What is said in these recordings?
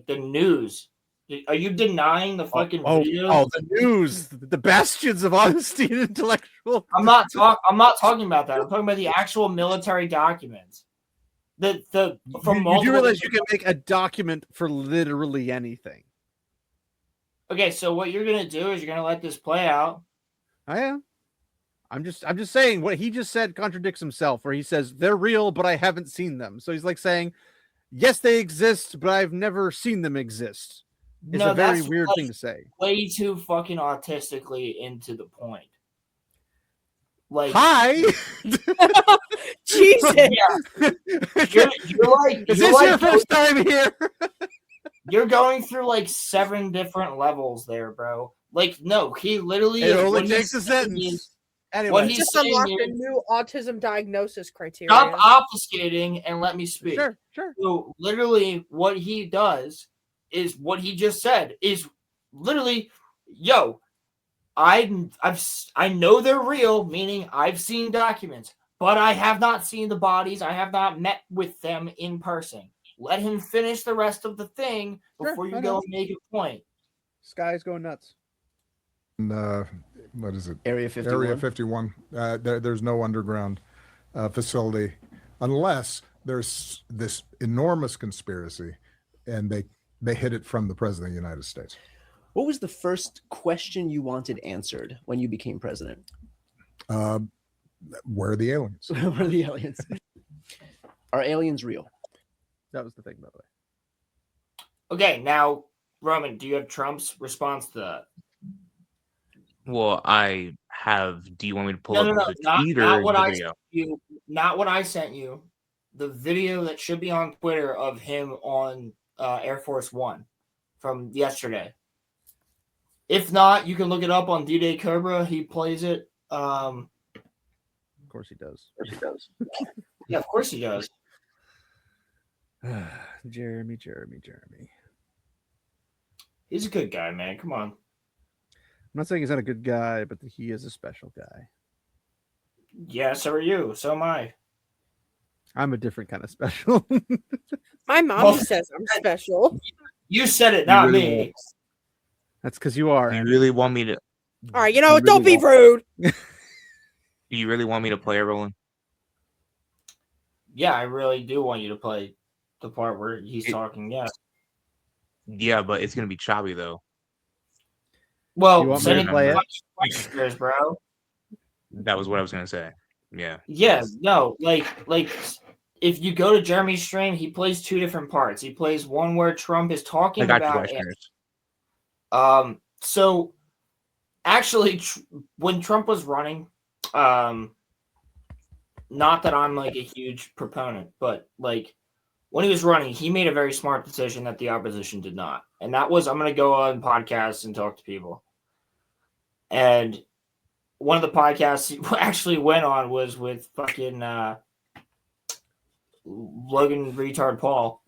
the news. Are you denying the fucking video? Oh, the news, the bastions of honesty and intellectual. I'm not talking about that. I'm talking about the actual military documents. You do realize you can make a document for literally anything. Okay, so what you're gonna do is you're gonna let this play out. I am. I'm just saying what he just said contradicts himself, where he says they're real, but I haven't seen them. So he's like saying, yes, they exist, but I've never seen them exist. It's a very weird thing to say. Way too fucking autistically into the point. Like, hi, Jesus. Yeah. You're like, is this your first time here? You're going through like 7 different levels there, bro. Like, no, he literally. It only takes a sentence. Anyway, what he's just saying unlocked is, a new autism diagnosis criteria. Stop obfuscating and let me speak. Sure. So literally, what he does is what he just said is literally, yo, I know they're real, meaning I've seen documents, but I have not seen the bodies. I have not met with them in person. Let him finish the rest of the thing before you go and make a point. Sky's going nuts. What is it? Area 51. Area 51. There's no underground facility unless there's this enormous conspiracy, and they hid it from the president of the United States. What was the first question you wanted answered when you became president? Where are the aliens? Where are the aliens? Are aliens real? That was the thing, by the way. Okay, now, Roman, do you have Trump's response to that? Well, I have. Do you want me to pull up the tweet or not what the I video? sent you. Not what I sent you. The video that should be on Twitter of him on Air Force One from yesterday. If not, you can look it up on D-Day Cobra. He plays it. Of course he does. Yeah, of course he does. Jeremy. He's a good guy, man. Come on. I'm not saying he's not a good guy, but he is a special guy. Yeah, so are you. So am I. I'm a different kind of special. My mommy says I'm special. You said it, not me. That's because you are. You really want me to? All right, don't be rude. Do you really want me to play it, Roland? Yeah, I really do want you to play the part where he's talking. Yes. Yeah, but it's gonna be choppy though. Well, send it to questions, bro. That was what I was gonna say. Yeah. Yeah, no, like if you go to Jeremy's stream, he plays 2 different parts. He plays one where Trump is talking about it. So actually, when Trump was running, not that I'm like a huge proponent, but like when he was running, he made a very smart decision that the opposition did not. And that was, I'm going to go on podcasts and talk to people. And one of the podcasts he actually went on was with fucking Logan Retard Paul.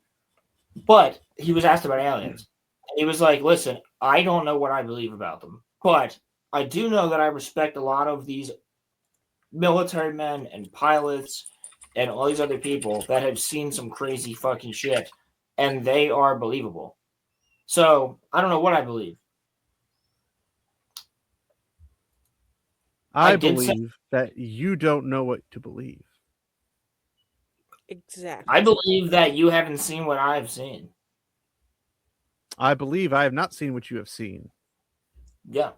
But he was asked about aliens. And he was like, listen, I don't know what I believe about them, but I do know that I respect a lot of these military men and pilots and all these other people that have seen some crazy fucking shit, and they are believable. So I don't know what I believe. I believe that you don't know what to believe. Exactly. I believe that you haven't seen what I've seen. I believe I have not seen what you have seen. Yeah.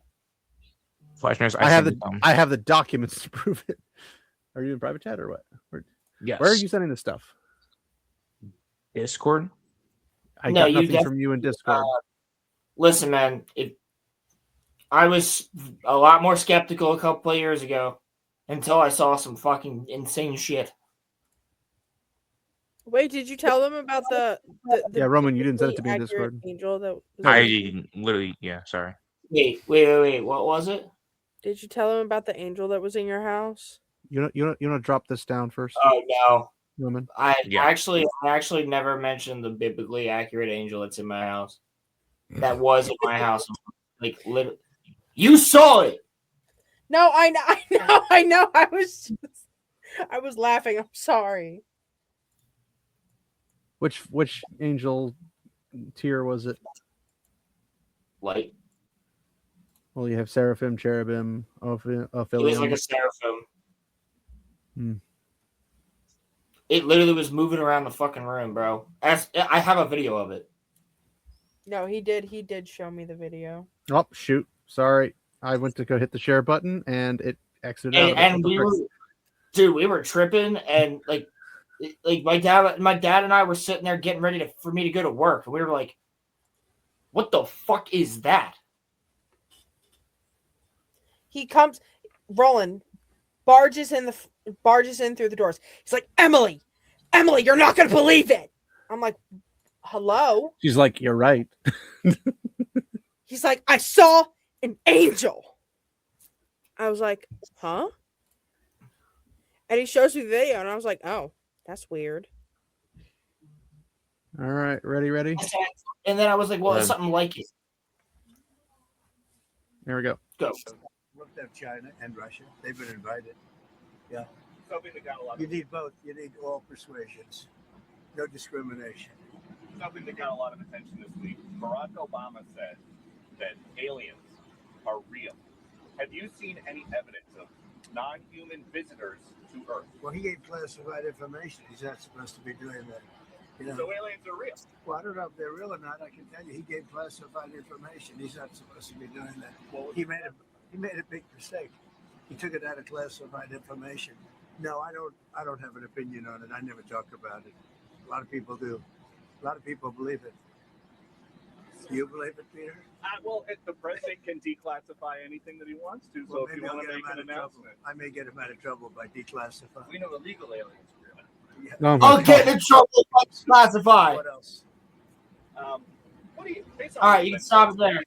Flashners, I have the documents to prove it. Are you in private chat or what? Yes. Where are you sending this stuff? Discord? I got nothing from you in Discord. Listen, man, I was a lot more skeptical a couple of years ago until I saw some fucking insane shit. Wait, did you tell them about the yeah, Roman, you didn't send it to me in Discord. Angel that was I literally, sorry. Wait. What was it? Did you tell them about the angel that was in your house? You want to drop this down first? Oh no, Roman. I actually never mentioned the biblically accurate angel that's in my house. That was in my house. Like literally, you saw it. No, I know. I was laughing. I'm sorry. Which angel tier was it? Light. Well, you have seraphim, cherubim, It was ophidian. like a seraphim. Hmm. It literally was moving around the fucking room, bro. I have a video of it. No, he did. He did show me the video. Oh shoot! Sorry, I went to go hit the share button and it exited out. And we were tripping, and like my dad and I were sitting there getting ready for me to go to work, and we were like, "What the fuck is that?" He comes, Roland barges in through the doors. He's like, Emily, you're not gonna believe it. I'm like, hello. She's like, you're right. He's like, I saw an angel. I was like, huh? And he shows me the video, and I was like, oh, that's weird. All right, ready? And then I was like, well, it's something like it. Here we go. Go. Looked at China and Russia. They've been invited. Yeah. You need both. You need all persuasions. No discrimination. Something that got a lot of attention this week. Barack Obama said that aliens are real. Have you seen any evidence of non-human visitors to Earth? Well, he gave classified information. He's not supposed to be doing that. You know. So aliens are real. Well, I don't know if they're real or not. I can tell you, he gave classified information. He's not supposed to be doing that. Well, He made a big mistake. He took it out of classified information. No, I don't have an opinion on it. I never talk about it. A lot of people do. A lot of people believe it. Do you believe it, Peter? Well, the president can declassify anything that he wants to. So Well, if you maybe I'll want get to him make out an of trouble. announcement, I may get him out of trouble by declassifying. we know illegal aliens are real. Yeah. Oh my I'll get God. in trouble by classified. What else? What do you? based on All what right, you've you can been stop saying, there.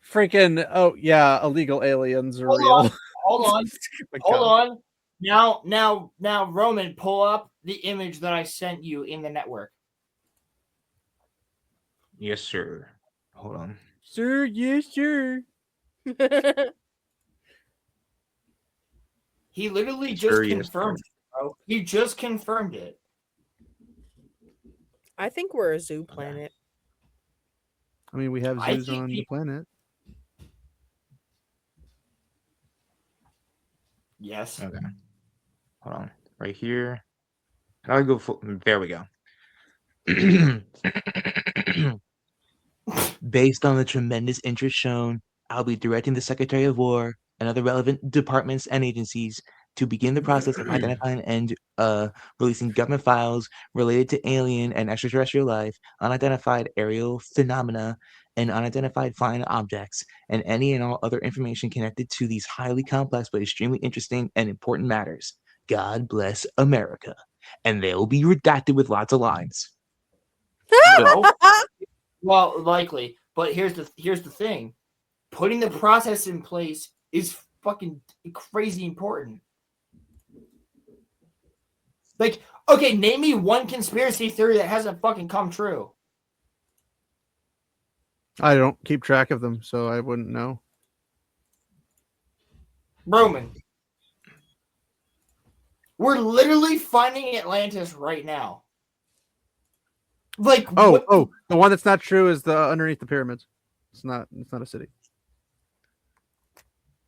Freaking illegal aliens are Hold real. on. Hold on. My Hold God. on. Now, Roman, pull up the image that I sent you in the network. Yes, sir. Hold on. Sir, yes, sure. He literally just Sure, yes, confirmed it, bro. He just confirmed it. I think we're a zoo planet. I mean, we have I zoos think on the planet. Yes. Okay. Hold on. Right here. I'll go full. There we go. Based on the tremendous interest shown, I'll be directing the Secretary of War and other relevant departments and agencies to begin the process of identifying and releasing government files related to alien and extraterrestrial life, unidentified aerial phenomena, and unidentified flying objects, and any and all other information connected to these highly complex but extremely interesting and important matters. God bless America. And they will be redacted with lots of lines. No. Well, likely. But here's the thing. Putting the process in place is fucking crazy important. Like, okay, name me one conspiracy theory that hasn't fucking come true. I don't keep track of them, so I wouldn't know. Roman. We're literally finding Atlantis right now. Like, the one that's not true is the underneath the pyramids. It's not a city.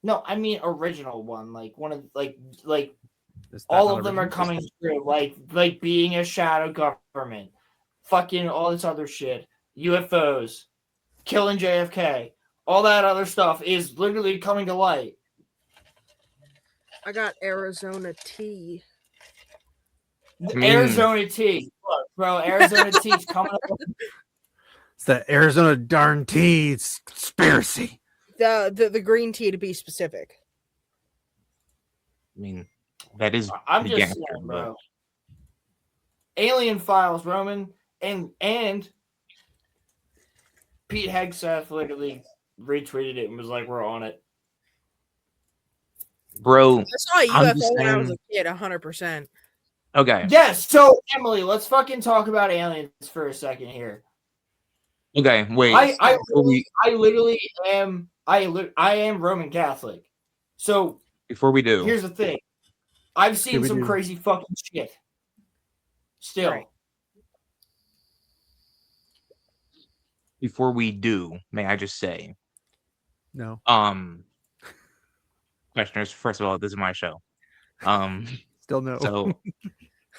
No, I mean original one. Like one of like Is that all not of them are original? coming through. Like being a shadow government, fucking all this other shit, UFOs, killing JFK, all that other stuff is literally coming to light. I got Arizona tea. Arizona tea, look, bro. Arizona tea's coming up. It's the Arizona darn tea conspiracy. The green tea to be specific. I mean, that is. I'm the just gangster, saying, but- bro. Alien Files, Roman, and Pete Hegseth literally retweeted it and was like, "We're on it." Bro, I saw a I'm UFO just when I was a saying- kid, 100%. okay. Yes. So Emily, let's fucking talk about aliens for a second here. Okay, wait. I before we literally am I am Roman Catholic. So do, here's the thing. I've seen some Scooby-Doo. crazy fucking shit. Still. Right. before we do, may I just say, No. Questioners, first of all, this is my show. Still no.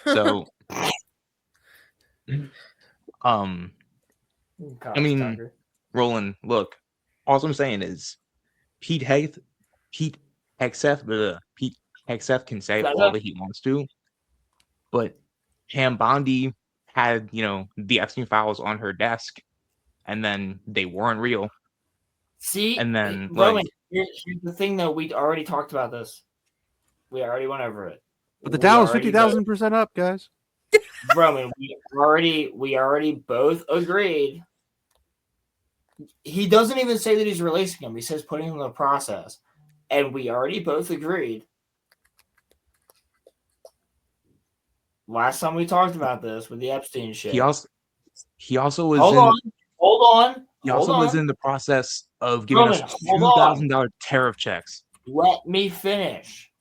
So, God, I mean, Tucker. Roland, look, all I'm saying is Pete Hegseth can say all that he wants to, but Pam Bondi had, the Epstein files on her desk, and then they weren't real. See, and then Roman, here's the thing, though. We already talked about this. We already went over it. But the Dow is 50,000% up, guys. Roman, we already both agreed. He doesn't even say that he's releasing them. He says putting them in the process. And we already both agreed. Last time we talked about this with the Epstein shit. He also was Hold on. He also was in the process of giving us $2,000 tariff checks. Let me finish.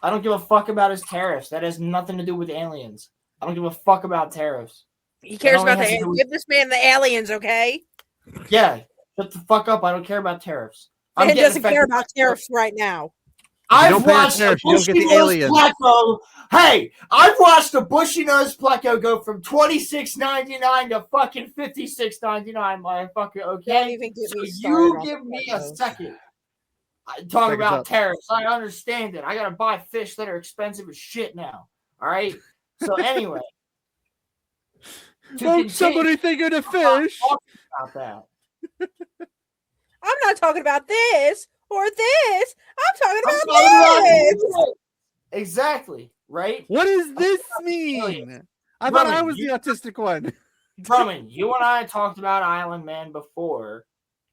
I don't give a fuck about his tariffs. That has nothing to do with aliens. I don't give a fuck about tariffs. He cares about the aliens. Give this man the aliens, okay? Yeah, shut the fuck up. I don't care about tariffs. He doesn't care about tariffs right now. I've watched a bushy-nosed pleco. Hey, I've watched a bushy-nosed pleco go from $26.99 to fucking $56.99, motherfucker. Okay, don't even get me you give me a second. Talk about tariffs. I understand it. I gotta buy fish that are expensive as shit now. All right. So anyway, somebody thinking of fish. About that. I'm not talking about this or this. I'm talking about this. Exactly. Right. What does this mean? I thought I was the autistic one. Roman, you and I talked about Island Man before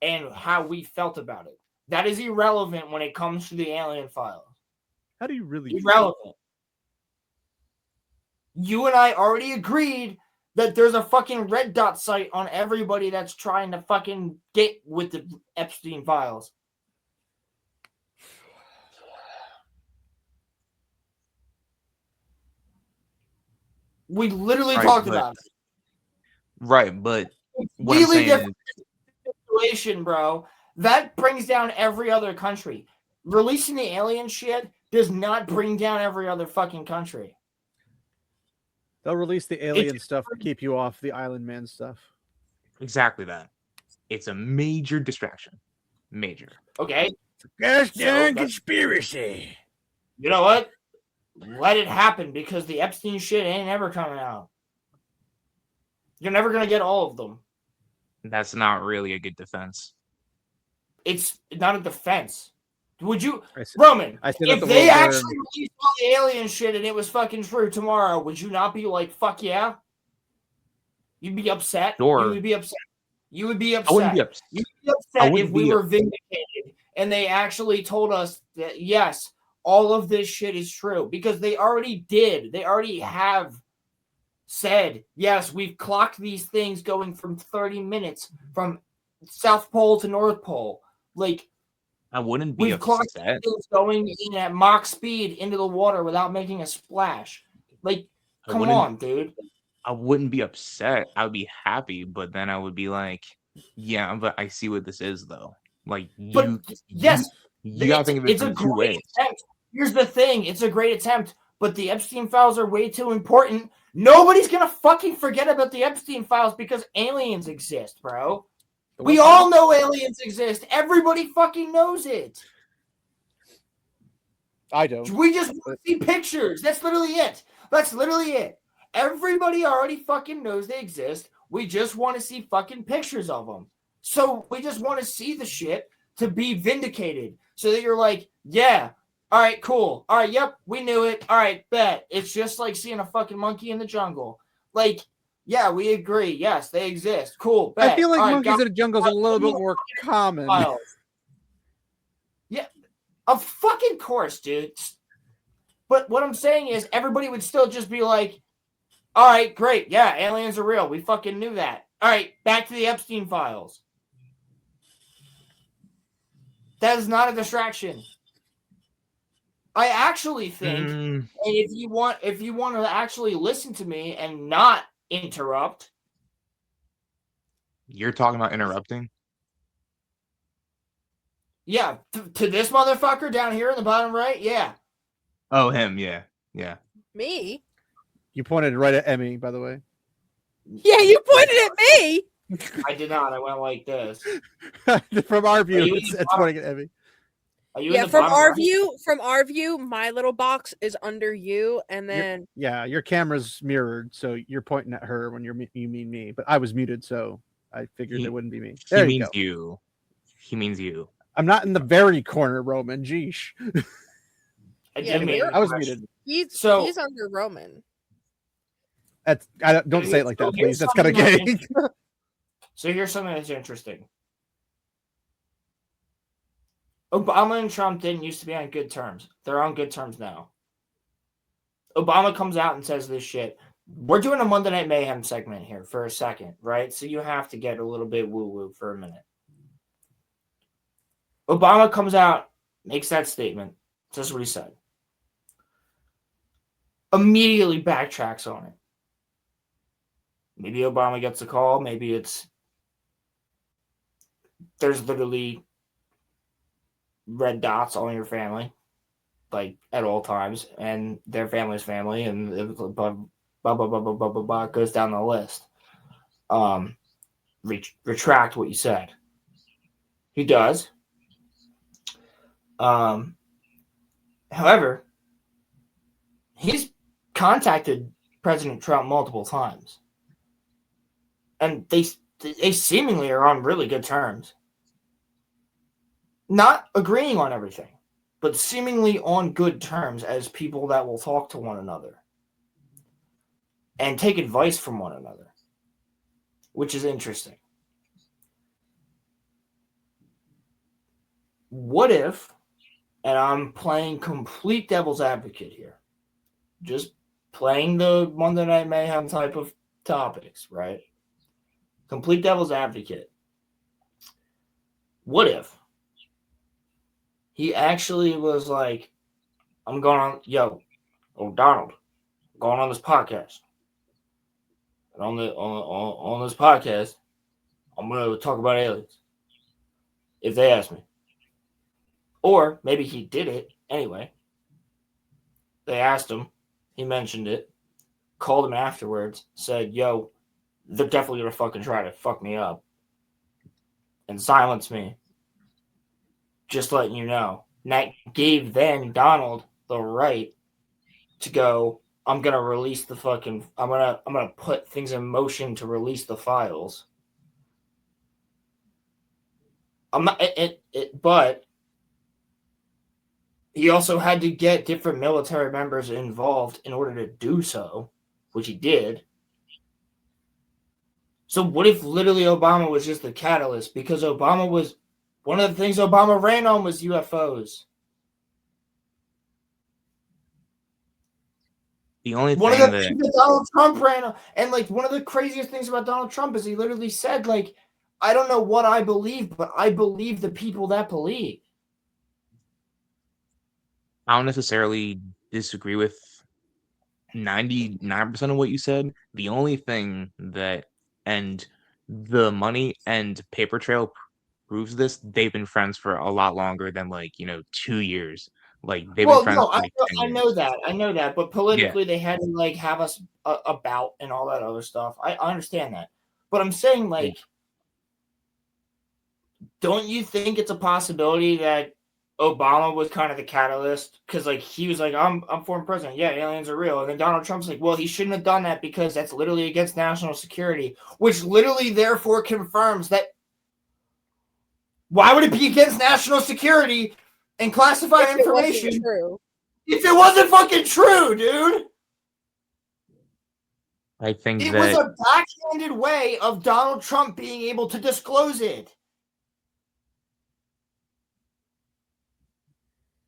and how we felt about it. That is irrelevant when it comes to the alien files. How do you really? Irrelevant. You and I already agreed that there's a fucking red dot site on everybody that's trying to fucking get with the Epstein files. We literally talked about it. Right, but what really different situation, bro. That brings down every other country. Releasing the alien shit does not bring down every other fucking country. They'll release the alien stuff to keep you off the Island Man stuff. Exactly that. It's a major distraction. Major. Okay. Gosh darn conspiracy. You know what? Let it happen because the Epstein shit ain't ever coming out. You're never going to get all of them. That's not really a good defense. It's not a defense. Would you, Roman, if they actually released all the alien shit and it was fucking true tomorrow, would you not be like, fuck yeah? You'd be upset? Sure. You would be upset. You would be upset. I wouldn't be upset. You'd be upset if we were vindicated and they actually told us that, yes, all of this shit is true. Because they already did. They already have said, yes, we've clocked these things going from 30 minutes from South Pole to North Pole. Like, I wouldn't be we've clocked things going in at Mach speed into the water without making a splash. Like, come on, dude. I wouldn't be upset. I would be happy, but then I would be like, yeah, but I see what this is, though. Like, you gotta think of it in two ways. Attempt. Here's the thing. It's a great attempt, but the Epstein files are way too important. Nobody's gonna fucking forget about the Epstein files because aliens exist, bro. We all know aliens exist. Everybody fucking knows it. I don't. We just want to see pictures. That's literally it. Everybody already fucking knows they exist. We just want to see fucking pictures of them. So we just want to see the shit to be vindicated. So that you're like, yeah, all right, cool. All right, yep, we knew it. All right, bet. It's just like seeing a fucking monkey in the jungle. Like, yeah, we agree. Yes, they exist. Cool. Bet. I feel like monkeys in the jungle is a little bit more common. Yeah, of fucking course, dude. But what I'm saying is everybody would still just be like, all right, great. Yeah, aliens are real. We fucking knew that. All right, back to the Epstein files. That is not a distraction. I actually think, and if you want to actually listen to me and not interrupt, You're talking about interrupting? Yeah, to this motherfucker down here in the bottom right. Yeah. Oh, him. Yeah. Yeah. Me? You pointed right at Emmy, by the way. Yeah, you pointed at me. I did not. I went like this. From our view, you it's pointing at Emmy. Are you in Yeah, the from bottom our right? view, my little box is under you, and then Your camera's mirrored, so you're pointing at her when you mean me. But I was muted, so I figured it wouldn't be me. There you go. You. He means you. I'm not in the very corner, Roman. Geesh. I was muted. He's under Roman. Don't say it like that, please. That's kind of gay. So here's something that's interesting. Obama and Trump didn't used to be on good terms. They're on good terms now. Obama comes out and says this shit. We're doing a Monday Night Mayhem segment here for a second, right? So you have to get a little bit woo-woo for a minute. Obama comes out, makes that statement, says what he said. Immediately backtracks on it. Maybe Obama gets a call. Maybe there's literally red dots on your family, like at all times, and their family's family, and blah, blah, blah, blah, blah, blah, blah, blah, goes down the list. Retract what you said. He does. However, he's contacted President Trump multiple times, and they seemingly are on really good terms. Not agreeing on everything, but seemingly on good terms as people that will talk to one another and take advice from one another, which is interesting. What if, and I'm playing complete devil's advocate here, just playing the Monday Night Mayhem type of topics, right? Complete devil's advocate. What if he actually was like, I'm going on, Donald, I'm going on this podcast. And on this podcast, I'm going to talk about aliens. If they ask me. Or maybe he did it anyway. They asked him. He mentioned it. Called him afterwards. Said, they're definitely going to fucking try to fuck me up. And silence me. Just letting you know. And that gave then Donald the right to go, I'm gonna release the fucking I'm gonna put things in motion to release the files. I'm not but he also had to get different military members involved in order to do so, which he did. So what if literally Obama was just the catalyst? Because Obama was one of the things Obama ran on was UFOs. The only one thing of the things that Donald Trump ran on, and like one of the craziest things about Donald Trump is he literally said, like, I don't know what I believe, but I believe the people that believe. I don't necessarily disagree with 99% of what you said. The only thing that, and the money and paper trail proves this, they've been friends for a lot longer than 2 years. Like they've been friends. No, I know that, but politically they had to like have us about and all that other stuff. I understand that, but I'm saying don't you think it's a possibility that Obama was kind of the catalyst? Because like he was like, I'm former president, yeah, aliens are real, and then Donald Trump's like, well, he shouldn't have done that because that's literally against national security, which literally therefore confirms that. Why would it be against national security and classified information if it wasn't fucking true, dude? I think it was a backhanded way of Donald Trump being able to disclose it.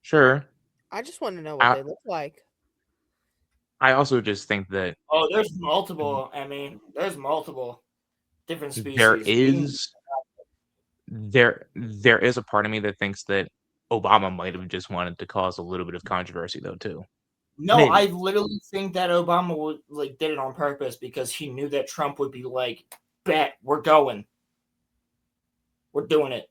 Sure. I just want to know what they look like. I also just think that there's multiple. I mean, there's multiple different species. There is a part of me that thinks that Obama might have just wanted to cause a little bit of controversy, though, too. No, maybe. I literally think that Obama did it on purpose because he knew that Trump would be like, "Bet we're going." we're doing it.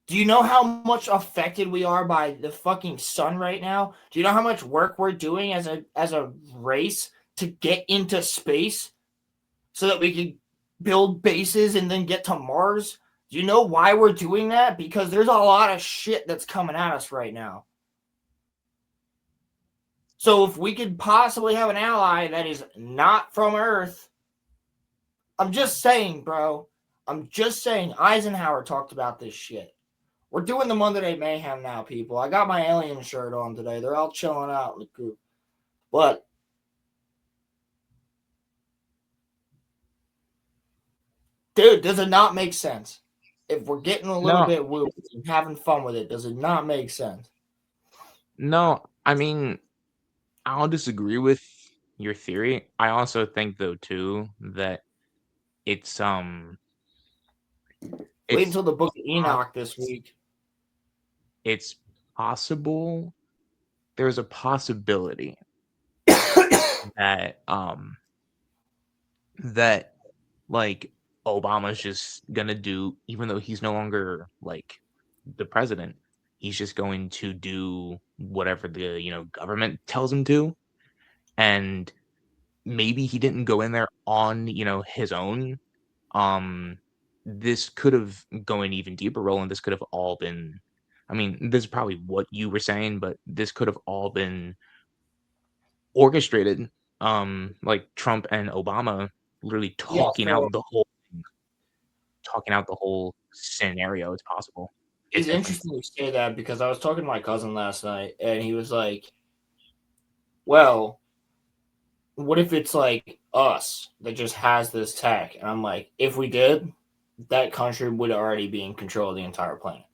Do you know how much affected we are by the fucking sun right now? Do you know how much work we're doing as a race to get into space so that we can build bases and then get to Mars? Do you know why we're doing that? Because there's a lot of shit that's coming at us right now. So if we could possibly have an ally that is not from Earth, I'm just saying, bro. I'm just saying. Eisenhower talked about this shit. We're doing the Monday Night Mayhem now, people. I got my alien shirt on today. They're all chilling out in the coop. But dude, does it not make sense? If we're getting a little bit woo and having fun with it, does it not make sense? No, I mean, I'll disagree with your theory. I also think though too that it's wait until the Book of Enoch this week. It's possible. There's a possibility that that like Obama's just gonna do, even though he's no longer like the president, he's just going to do whatever the government tells him to, and maybe he didn't go in there on his own. This could have gone an even deeper role, and this could have all been. I mean, this is probably what you were saying, but this could have all been orchestrated. Like Trump and Obama literally talking out the whole scenario. It's possible. It's interesting you say that because I was talking to my cousin last night, and he was like, "Well, what if it's like us that just has this tech?" And I'm like, "If we did, that country would already be in control of the entire planet.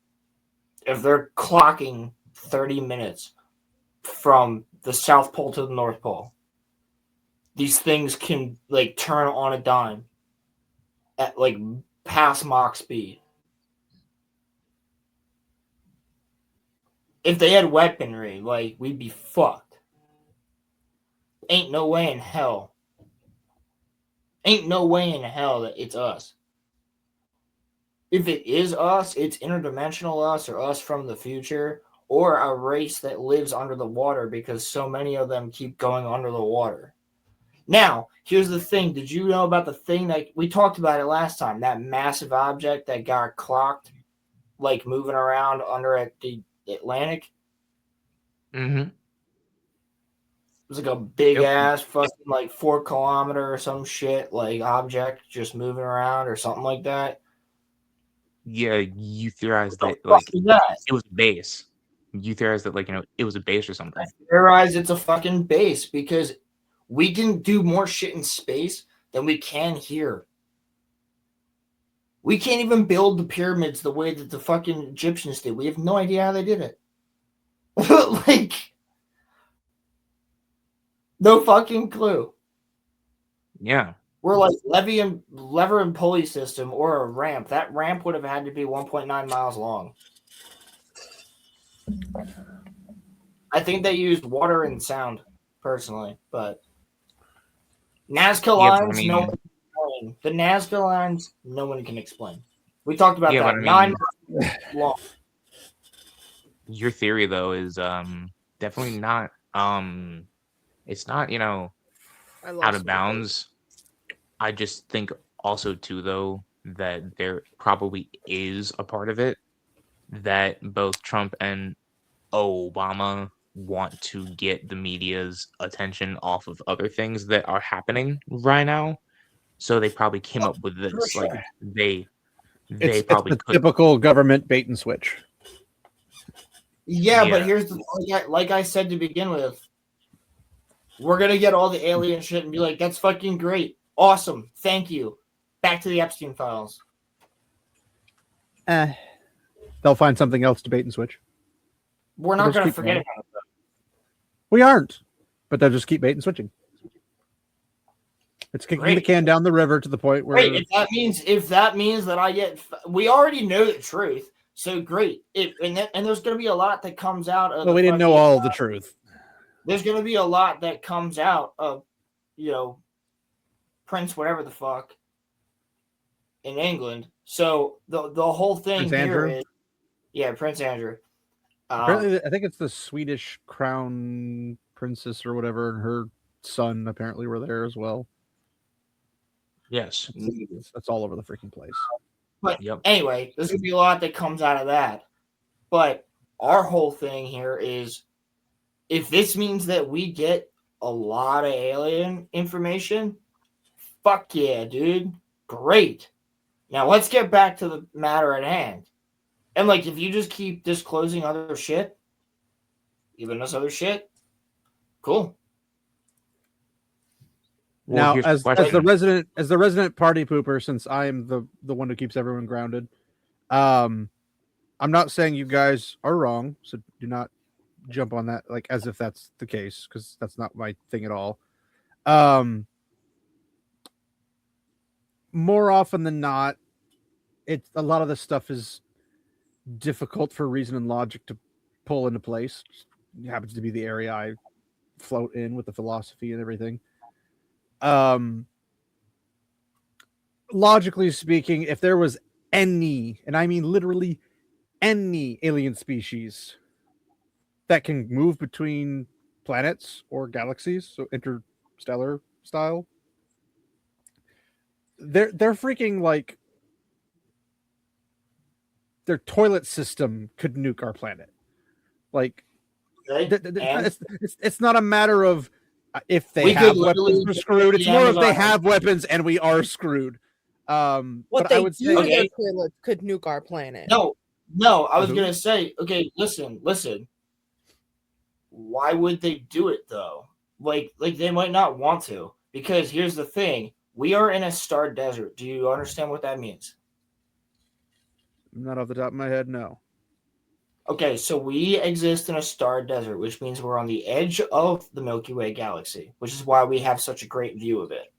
If they're clocking 30 minutes from the South Pole to the North Pole, these things can like turn on a dime at like past Mach speed. If they had weaponry, like we'd be fucked. Ain't no way in hell. Ain't no way in hell that it's us. If it is us, it's interdimensional us or us from the future or a race that lives under the water because so many of them keep going under the water. Now, here's the thing. Did you know about the thing that we talked about it last time? That massive object that got clocked, like moving around under at the Atlantic? Mm-hmm. It was like a big ass fucking like 4 kilometer or some shit, like object just moving around or something like that. Yeah, you theorized that like it was a base. You theorized that like it was a base or something. I theorize it's a fucking base because we can do more shit in space than we can here. We can't even build the pyramids the way that the fucking Egyptians did. We have no idea how they did it. Like, no fucking clue. Yeah. We're like lever and pulley system or a ramp. That ramp would have had to be 1.9 miles long. I think they used water and sound, personally, but Nazca lines, no one can explain. The Nazca lines, no one can explain. We talked about that. 9 miles long. Your theory though is definitely not it's not out of bounds. I just think also too though that there probably is a part of it that both Trump and Obama want to get the media's attention off of other things that are happening right now. So they probably came up with this. Like they probably it's the typical government bait and switch. Yeah, but here's the like I said to begin with. We're gonna get all the alien shit and be like, that's fucking great. Awesome. Thank you. Back to the Epstein files. They'll find something else to bait and switch. We're not going to forget about it. We aren't, but they'll just keep bait and switching. It's kicking the can down the river to the point where. Great. If that means that I get, we already know the truth. So great. And there's going to be a lot that comes out of. Well, we didn't know all the truth. There's going to be a lot that comes out of, Prince, whatever the fuck. in England. So the whole thing Prince here Andrew? is Prince Andrew. Apparently, I think it's the Swedish crown princess or whatever, and her son apparently were there as well. Yes. That's all over the freaking place. But anyway, there's gonna be a lot that comes out of that. But our whole thing here is, if this means that we get a lot of alien information, fuck yeah, dude. Great. Now let's get back to the matter at hand. And like, if you just keep disclosing other shit, giving us other shit, cool. Well, now, as the resident party pooper, since I am the one who keeps everyone grounded, I'm not saying you guys are wrong, so do not jump on that like as if that's the case, because that's not my thing at all. More often than not, it's a lot of this stuff is difficult for reason and logic to pull into place. It happens to be the area I float in with the philosophy and everything. Logically speaking, if there was any, and I mean literally any alien species that can move between planets or galaxies, so interstellar style, they're freaking like their toilet system could nuke our planet. Like, it's not a matter of if they have weapons, we're screwed. It's more if they have weapons and we are screwed. What they do to their toilets could nuke our planet. No, I was gonna say, okay, listen. Why would they do it though? Like they might not want to, because here's the thing: we are in a star desert. Do you understand what that means? Not off the top of my head, no. Okay, so we exist in a star desert, which means we're on the edge of the Milky Way galaxy, which is why we have such a great view of it.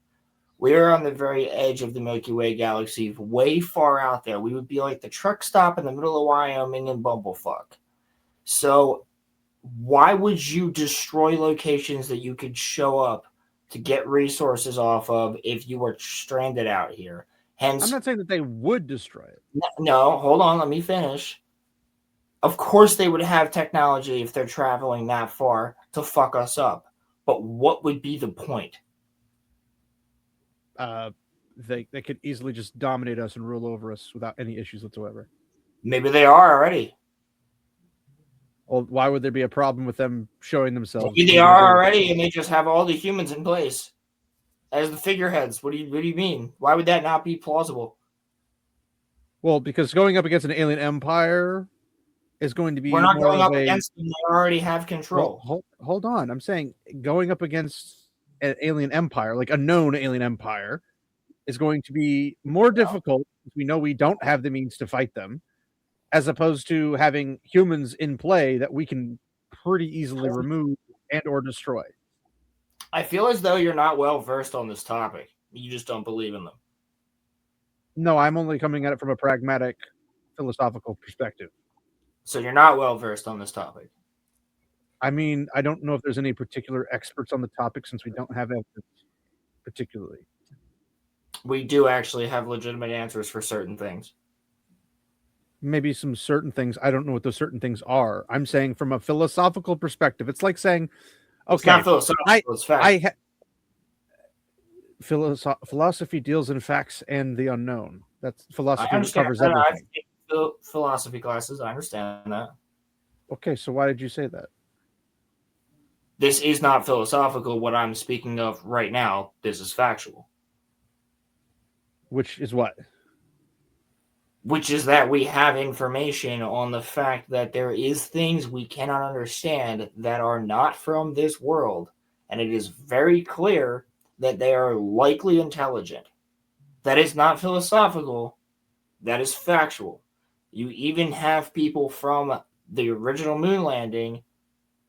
We're on the very edge of the Milky Way galaxy, way far out there. We would be like the truck stop in the middle of Wyoming and Bumblefuck. So why would you destroy locations that you could show up to get resources off of if you were stranded out here? Hence, I'm not saying that they would destroy it. No, hold on, let me finish. Of course they would have technology if they're traveling that far to fuck us up. But what would be the point? They could easily just dominate us and rule over us without any issues whatsoever. Maybe they are already. Well, why would there be a problem with them showing themselves? Maybe they are already, and they just have all the humans in place as the figureheads. What do you mean? Why would that not be plausible? Well, because going up against an alien empire is going to be. We're not going up against them. They already have control. Well, hold on. I'm saying going up against an alien empire, like a known alien empire, is going to be more difficult because we know we don't have the means to fight them, as opposed to having humans in play that we can pretty easily remove and or destroy. I feel as though you're not well versed on this topic. You just don't believe in them. No, I'm only coming at it from a pragmatic, philosophical perspective. So you're not well versed on this topic. I mean, I don't know if there's any particular experts on the topic since we don't have evidence particularly. We do actually have legitimate answers for certain things. Maybe some certain things. I don't know what those certain things are. I'm saying from a philosophical perspective, it's like saying, okay, it's not philosophical, it's fact. Philosophy deals in facts and the unknown. That's philosophy that covers everything. I've taken philosophy classes. I understand that. Okay, so why did you say that? This is not philosophical. What I'm speaking of right now, this is factual. Which is what? Which is that we have information on the fact that there is things we cannot understand that are not from this world. And it is very clear that they are likely intelligent. That is not philosophical. That is factual. You even have people from the original moon landing.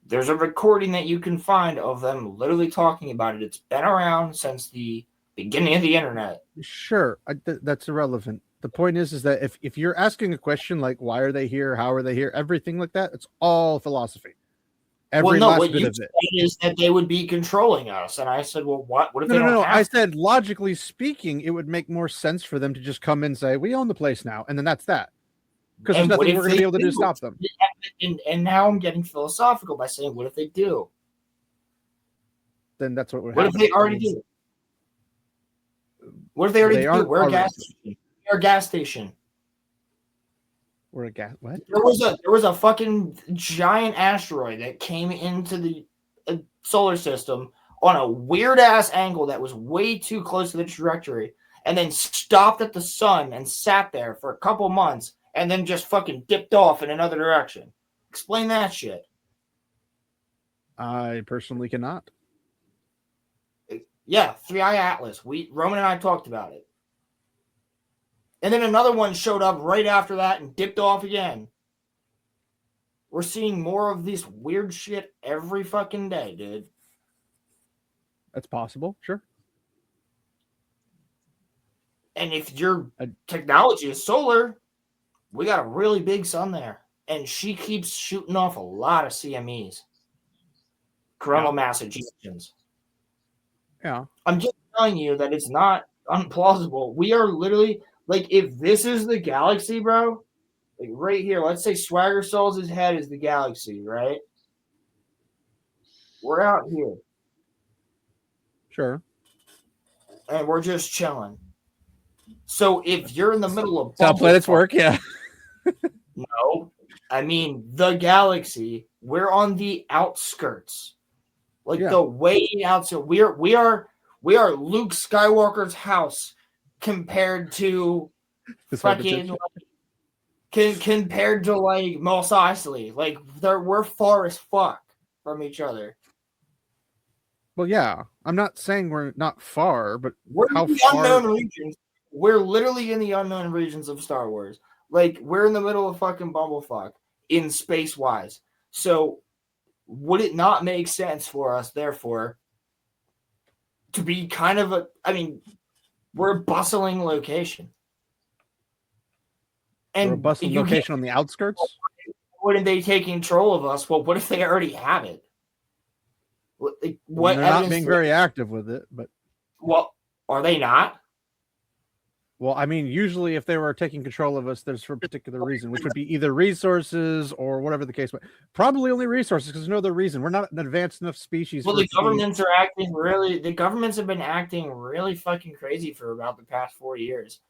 There's a recording that you can find of them literally talking about it. It's been around since the beginning of the internet. Sure, that's irrelevant. The point is that if you're asking a question like why are they here, how are they here, everything like that, it's all philosophy. Every well, no, last what bit you of said it. is that they would be controlling us, and I said, well, what if No, they no, don't no. have I to? said, logically speaking, it would make more sense for them to just come in and say, we own the place now, and then that's that. Because there's And what nothing if we're going to they be able to do to do? stop them. And now I'm getting philosophical by saying, what if they do? Then that's what would What happen. if they already do? What if they already do? We're a gas station. We're a gas station. We're a gas. What? There was a fucking giant asteroid that came into the solar system on a weird ass angle that was way too close to the trajectory, and then stopped at the sun and sat there for a couple months, and then just fucking dipped off in another direction. Explain that shit. I personally cannot. Yeah, 3i Atlas. Roman and I talked about it. And then another one showed up right after that and dipped off again. We're seeing more of this weird shit every fucking day, dude. That's possible, sure. And if your technology is solar, we got a really big sun there. And she keeps shooting off a lot of CMEs. Coronal mass ejections. Yeah. I'm just telling you that it's not unplausible. We are literally, like, if this is the galaxy, bro, like right here, let's say Swagger Souls' head is the galaxy, right? We're out here. Sure. And we're just chilling. So if you're in the middle of how planets work, yeah. No, I mean the galaxy. We're on the outskirts, like the way outskirts. We are Luke Skywalker's house compared to fucking compared to like Mos Eisley. Like we're far as fuck from each other. Well, yeah, I'm not saying we're not far, but we're how in the far? Unknown regions. We're literally in the unknown regions of Star Wars. Like, we're in the middle of fucking Bumblefuck in space-wise. So, would it not make sense for us, therefore, to be kind of we're a bustling location. And we're a bustling location on the outskirts? Wouldn't they take control of us? Well, what if they already have it? They're not being very active with it, but... Well, are they not? Well, I mean, usually if they were taking control of us, there's for a particular reason, which would be either resources or whatever the case. But probably only resources, because there's no other reason. We're not an advanced enough species. Well, the governments the governments have been acting really fucking crazy for about the past 4 years.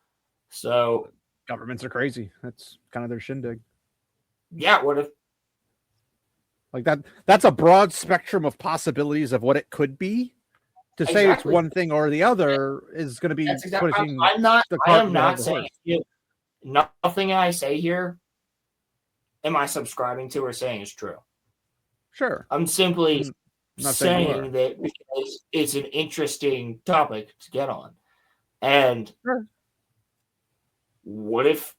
So governments are crazy. That's kind of their shindig. Yeah, what if like that's a broad spectrum of possibilities of what it could be. To say it's one thing or the other is going to be pushing. I am not saying nothing I say here. Am I subscribing to or saying is true? Sure. I'm simply saying that because it's an interesting topic to get on. And what if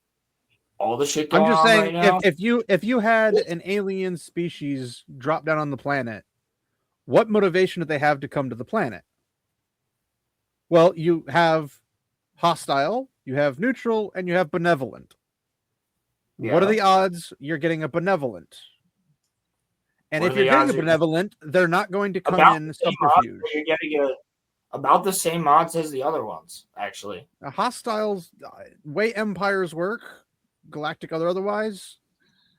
all the shit going on? I'm just saying, right now, if you had an alien species drop down on the planet, what motivation do they have to come to the planet? Well, you have hostile, you have neutral, and you have benevolent. Yeah. What are the odds you're getting a benevolent? And if you're getting a benevolent, they're not going to come in subterfuge. You're getting about the same odds as the other ones, actually. Hostiles, way empires work, galactic or otherwise,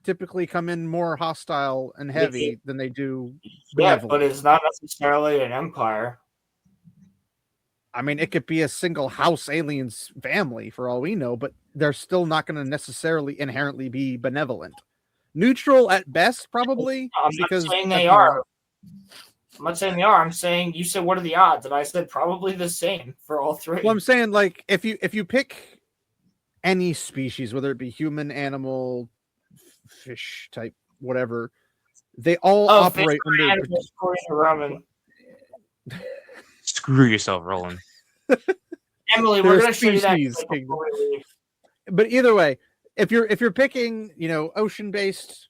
typically come in more hostile and heavy than they do benevolent. Yeah, but it's not necessarily an empire. I mean, it could be a single house alien's family for all we know, but they're still not going to necessarily inherently be benevolent. Neutral at best, probably. I'm not saying they are. I'm not saying they are. I'm saying you said what are the odds, and I said probably the same for all three. Well, I'm saying like if you pick any species, whether it be human, animal, fish type, whatever, they all operate under. Roman. Screw yourself, Roland. Emily, we're going to show you that. But either way, if you're picking, ocean-based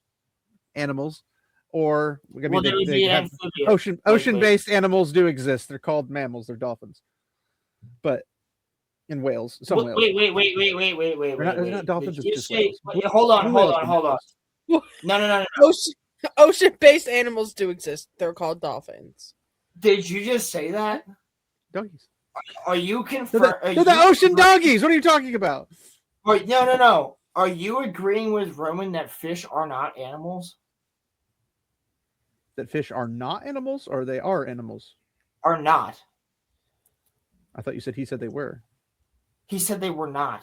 animals, or ocean-based animals do exist. They're called mammals. They're dolphins, but in whales, some whales. Wait. They're not dolphins. Hold on. No. Ocean-based animals do exist. They're called dolphins. Did you just say that? Doggies. Are you They're confirming? the ocean doggies. What are you talking about? Wait, no. Are you agreeing with Roman that fish are not animals? That fish are not animals, or they are animals? Are not. I thought you said he said they were. He said they were not.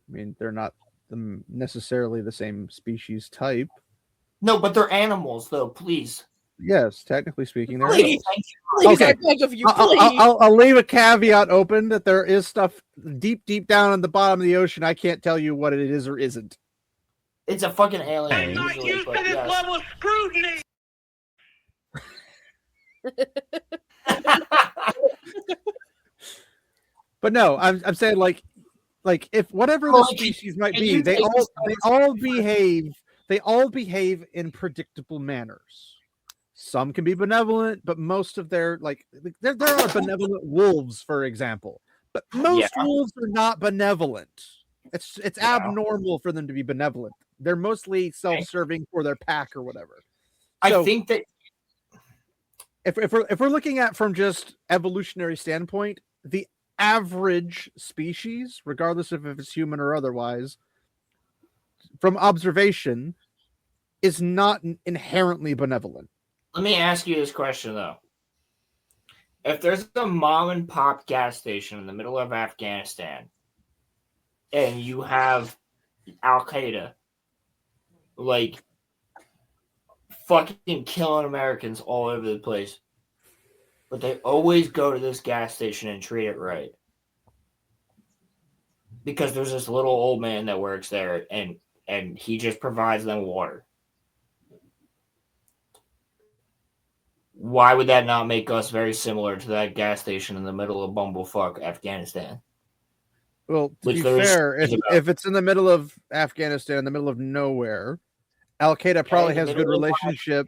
I mean, they're not necessarily the same species type. No, but they're animals, though. Please. Yes, technically speaking, they're Please, animals. please, Okay. I beg of you, I'll leave a caveat open that there is stuff deep down on the bottom of the ocean. I can't tell you what it is or isn't. It's a fucking alien. I'm not usually, used but to this yes. level of scrutiny. But no, I'm saying like if whatever the species might be, they all behave in predictable manners. Some can be benevolent, but most of their there are benevolent wolves, for example. But most wolves are not benevolent. It's abnormal for them to be benevolent. They're mostly self-serving for their pack or whatever. So, I think that if we're looking at from just evolutionary standpoint, the average species, regardless of if it's human or otherwise, from observation, is not inherently benevolent. Let me ask you this question, though. If there's a mom and pop gas station in the middle of Afghanistan and you have Al Qaeda like fucking killing Americans all over the place, but they always go to this gas station and treat it right because there's this little old man that works there and he just provides them water. Why would that not make us very similar to that gas station in the middle of bumblefuck Afghanistan? Well, to be fair, if it's in the middle of Afghanistan, in the middle of nowhere, Al Qaeda probably has a good relationship.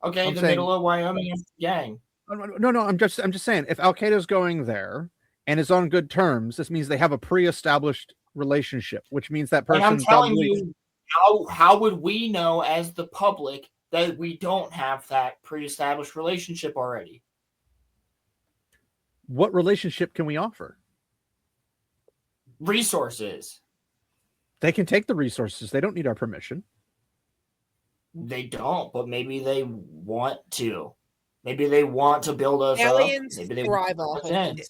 Okay, in the middle of Wyoming is the gang. No, I'm just saying, if Al Qaeda is going there and is on good terms, this means they have a pre-established relationship, which means that person. And I'm telling you, how would we know as the public that we don't have that pre-established relationship already? What relationship can we offer? Resources. They can take the resources. They don't need our permission. They don't, but maybe they want to. Maybe they want to build us aliens up. Maybe they thrive off of consent.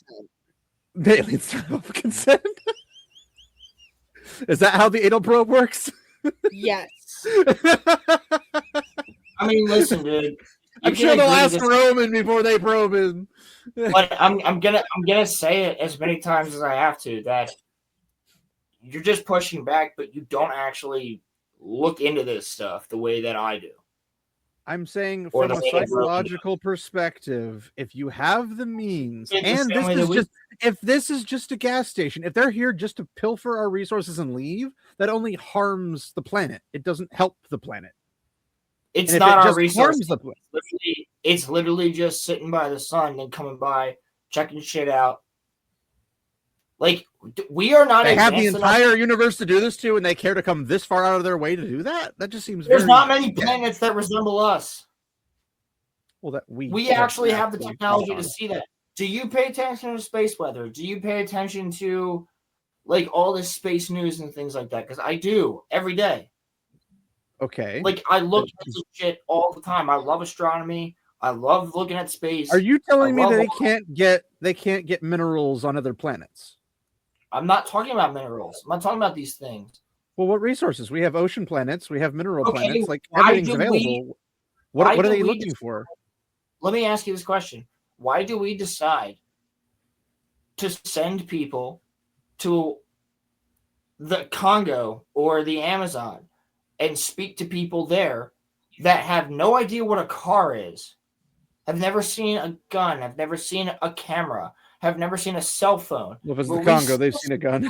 Aliens thrive off of consent. Is that how the anal probe works? Yes. I mean, listen, dude. I'm sure they'll ask Roman before they probe him. But I'm gonna say it as many times as I have to, that you're just pushing back, but you don't actually look into this stuff the way that I do. I'm saying from a psychological perspective, if you have the means, and this is just a gas station, if they're here just to pilfer our resources and leave, that only harms the planet. It doesn't help the planet. It's not our resources. It's literally just sitting by the sun and coming by, checking shit out. Like, we are not. They have the entire universe to do this to, and they care to come this far out of their way to do that? That just seems There's not many planets that resemble us. Well, that we actually have the technology to see that. Do you pay attention to space weather? Do you pay attention to like all this space news and things like that? Because I do every day. Okay. Like, I look at this shit all the time. I love astronomy. I love looking at space. Are you telling me that they can't get minerals on other planets? I'm not talking about minerals. I'm not talking about these things. Well, what resources? We have ocean planets. We have mineral planets. Like, everything's available. What are they looking for? Let me ask you this question. Why do we decide to send people to the Congo or the Amazon and speak to people there that have no idea what a car is, have never seen a gun, have never seen a camera, have never seen a cell phone? Well, if it's the Congo, they've seen a gun.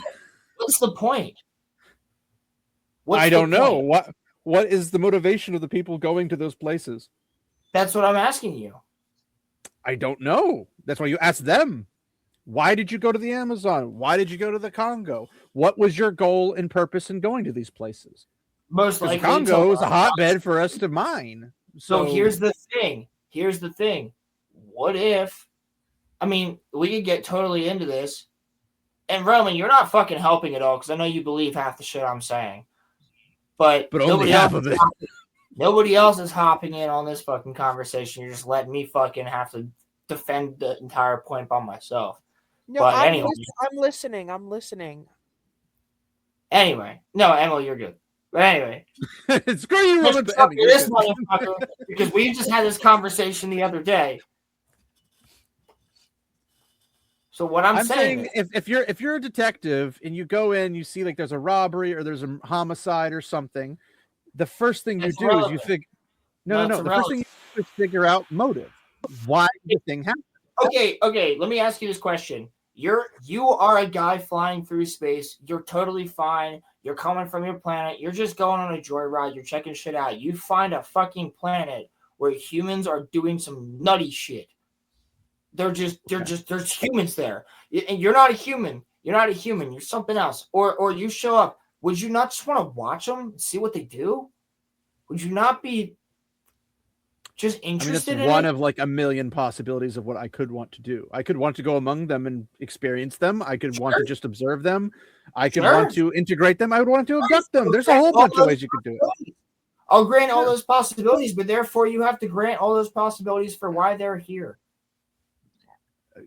What's the point? I don't know. What is the motivation of the people going to those places? That's what I'm asking you. I don't know. That's why you ask them. Why did you go to the Amazon? Why did you go to the Congo? What was your goal and purpose in going to these places? Most likely, Congo is a hotbed for us to mine. So here's the thing. What if? I mean, we could get totally into this. And Roman, you're not fucking helping at all because I know you believe half the shit I'm saying. But only half of it. Nobody else is hopping in on this fucking conversation. You're just letting me fucking have to defend the entire point by myself. No, but I'm listening. I'm listening. Anyway, no, Emily, you're good. But anyway, screw you, Roman. This motherfucker, because we just had this conversation the other day. So what I'm saying is, if you're a detective and you go in, you see like there's a robbery or there's a homicide or something, the first thing you do is you figure. No. The first thing you do is figure out motive. Why the thing happened. Okay. Let me ask you this question. You are a guy flying through space. You're totally fine. You're coming from your planet. You're just going on a joyride. You're checking shit out. You find a fucking planet where humans are doing some nutty shit. There's humans there. And you're not a human. You're something else. Or you show up. Would you not just want to watch them, see what they do? Would you not be just interested in one of like a million possibilities of what I could want to do. I could want to go among them and experience them. I could want to just observe them. I could want to integrate them. I would want to abduct them. There's a whole bunch of ways you could do it. I'll grant all those possibilities, but therefore you have to grant all those possibilities for why they're here.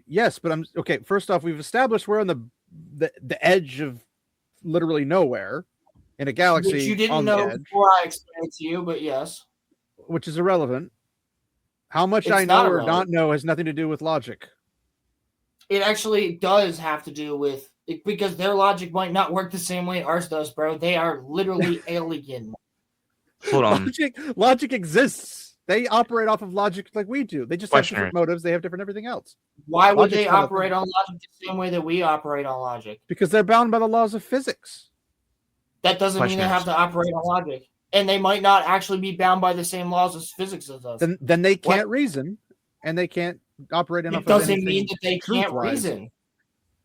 Yes, but I'm okay. First off, we've established we're on the edge of literally nowhere in a galaxy. Which you didn't know before I explained it to you, but yes. Which is irrelevant. How much I know or not know has nothing to do with logic. It actually does have to do with it because their logic might not work the same way ours does, bro. They are literally alien. Hold on. Logic exists. They operate off of logic like we do. They just have different motives. They have different everything else. Why would they operate on logic the same way that we operate on logic? Because they're bound by the laws of physics. That doesn't mean they have to operate on logic. And they might not actually be bound by the same laws of physics as us. Then they can't reason, and they can't operate enough. It doesn't mean that they can't reason.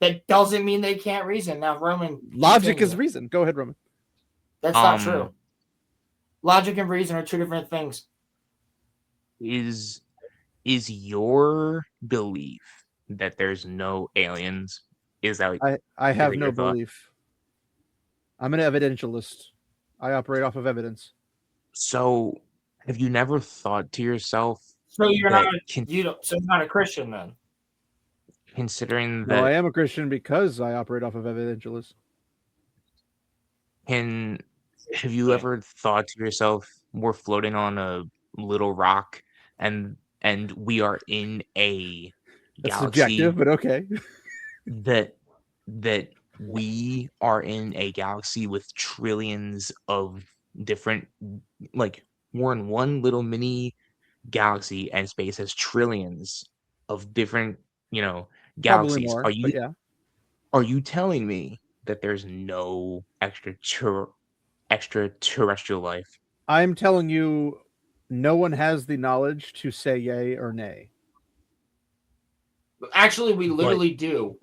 That doesn't mean they can't reason. Now, Roman, logic is reason. Go ahead, Roman. That's not true. Logic and reason are two different things. Is your belief that there's no aliens? Is that I have no belief. I'm an evidentialist. I operate off of evidence. So, have you never thought to yourself? So you're not a Christian then? Considering that, no, I am a Christian because I operate off of evidentialist. Have you ever thought to yourself, we're floating on a little rock, and we are in a That's galaxy? Subjective, but okay. that we are in a galaxy with trillions of different, like we're in one little mini galaxy, and space has trillions of different, galaxies. More, are you telling me that there's no extraterrestrial life? I'm telling you, no one has the knowledge to say yay or nay. Actually, we literally do.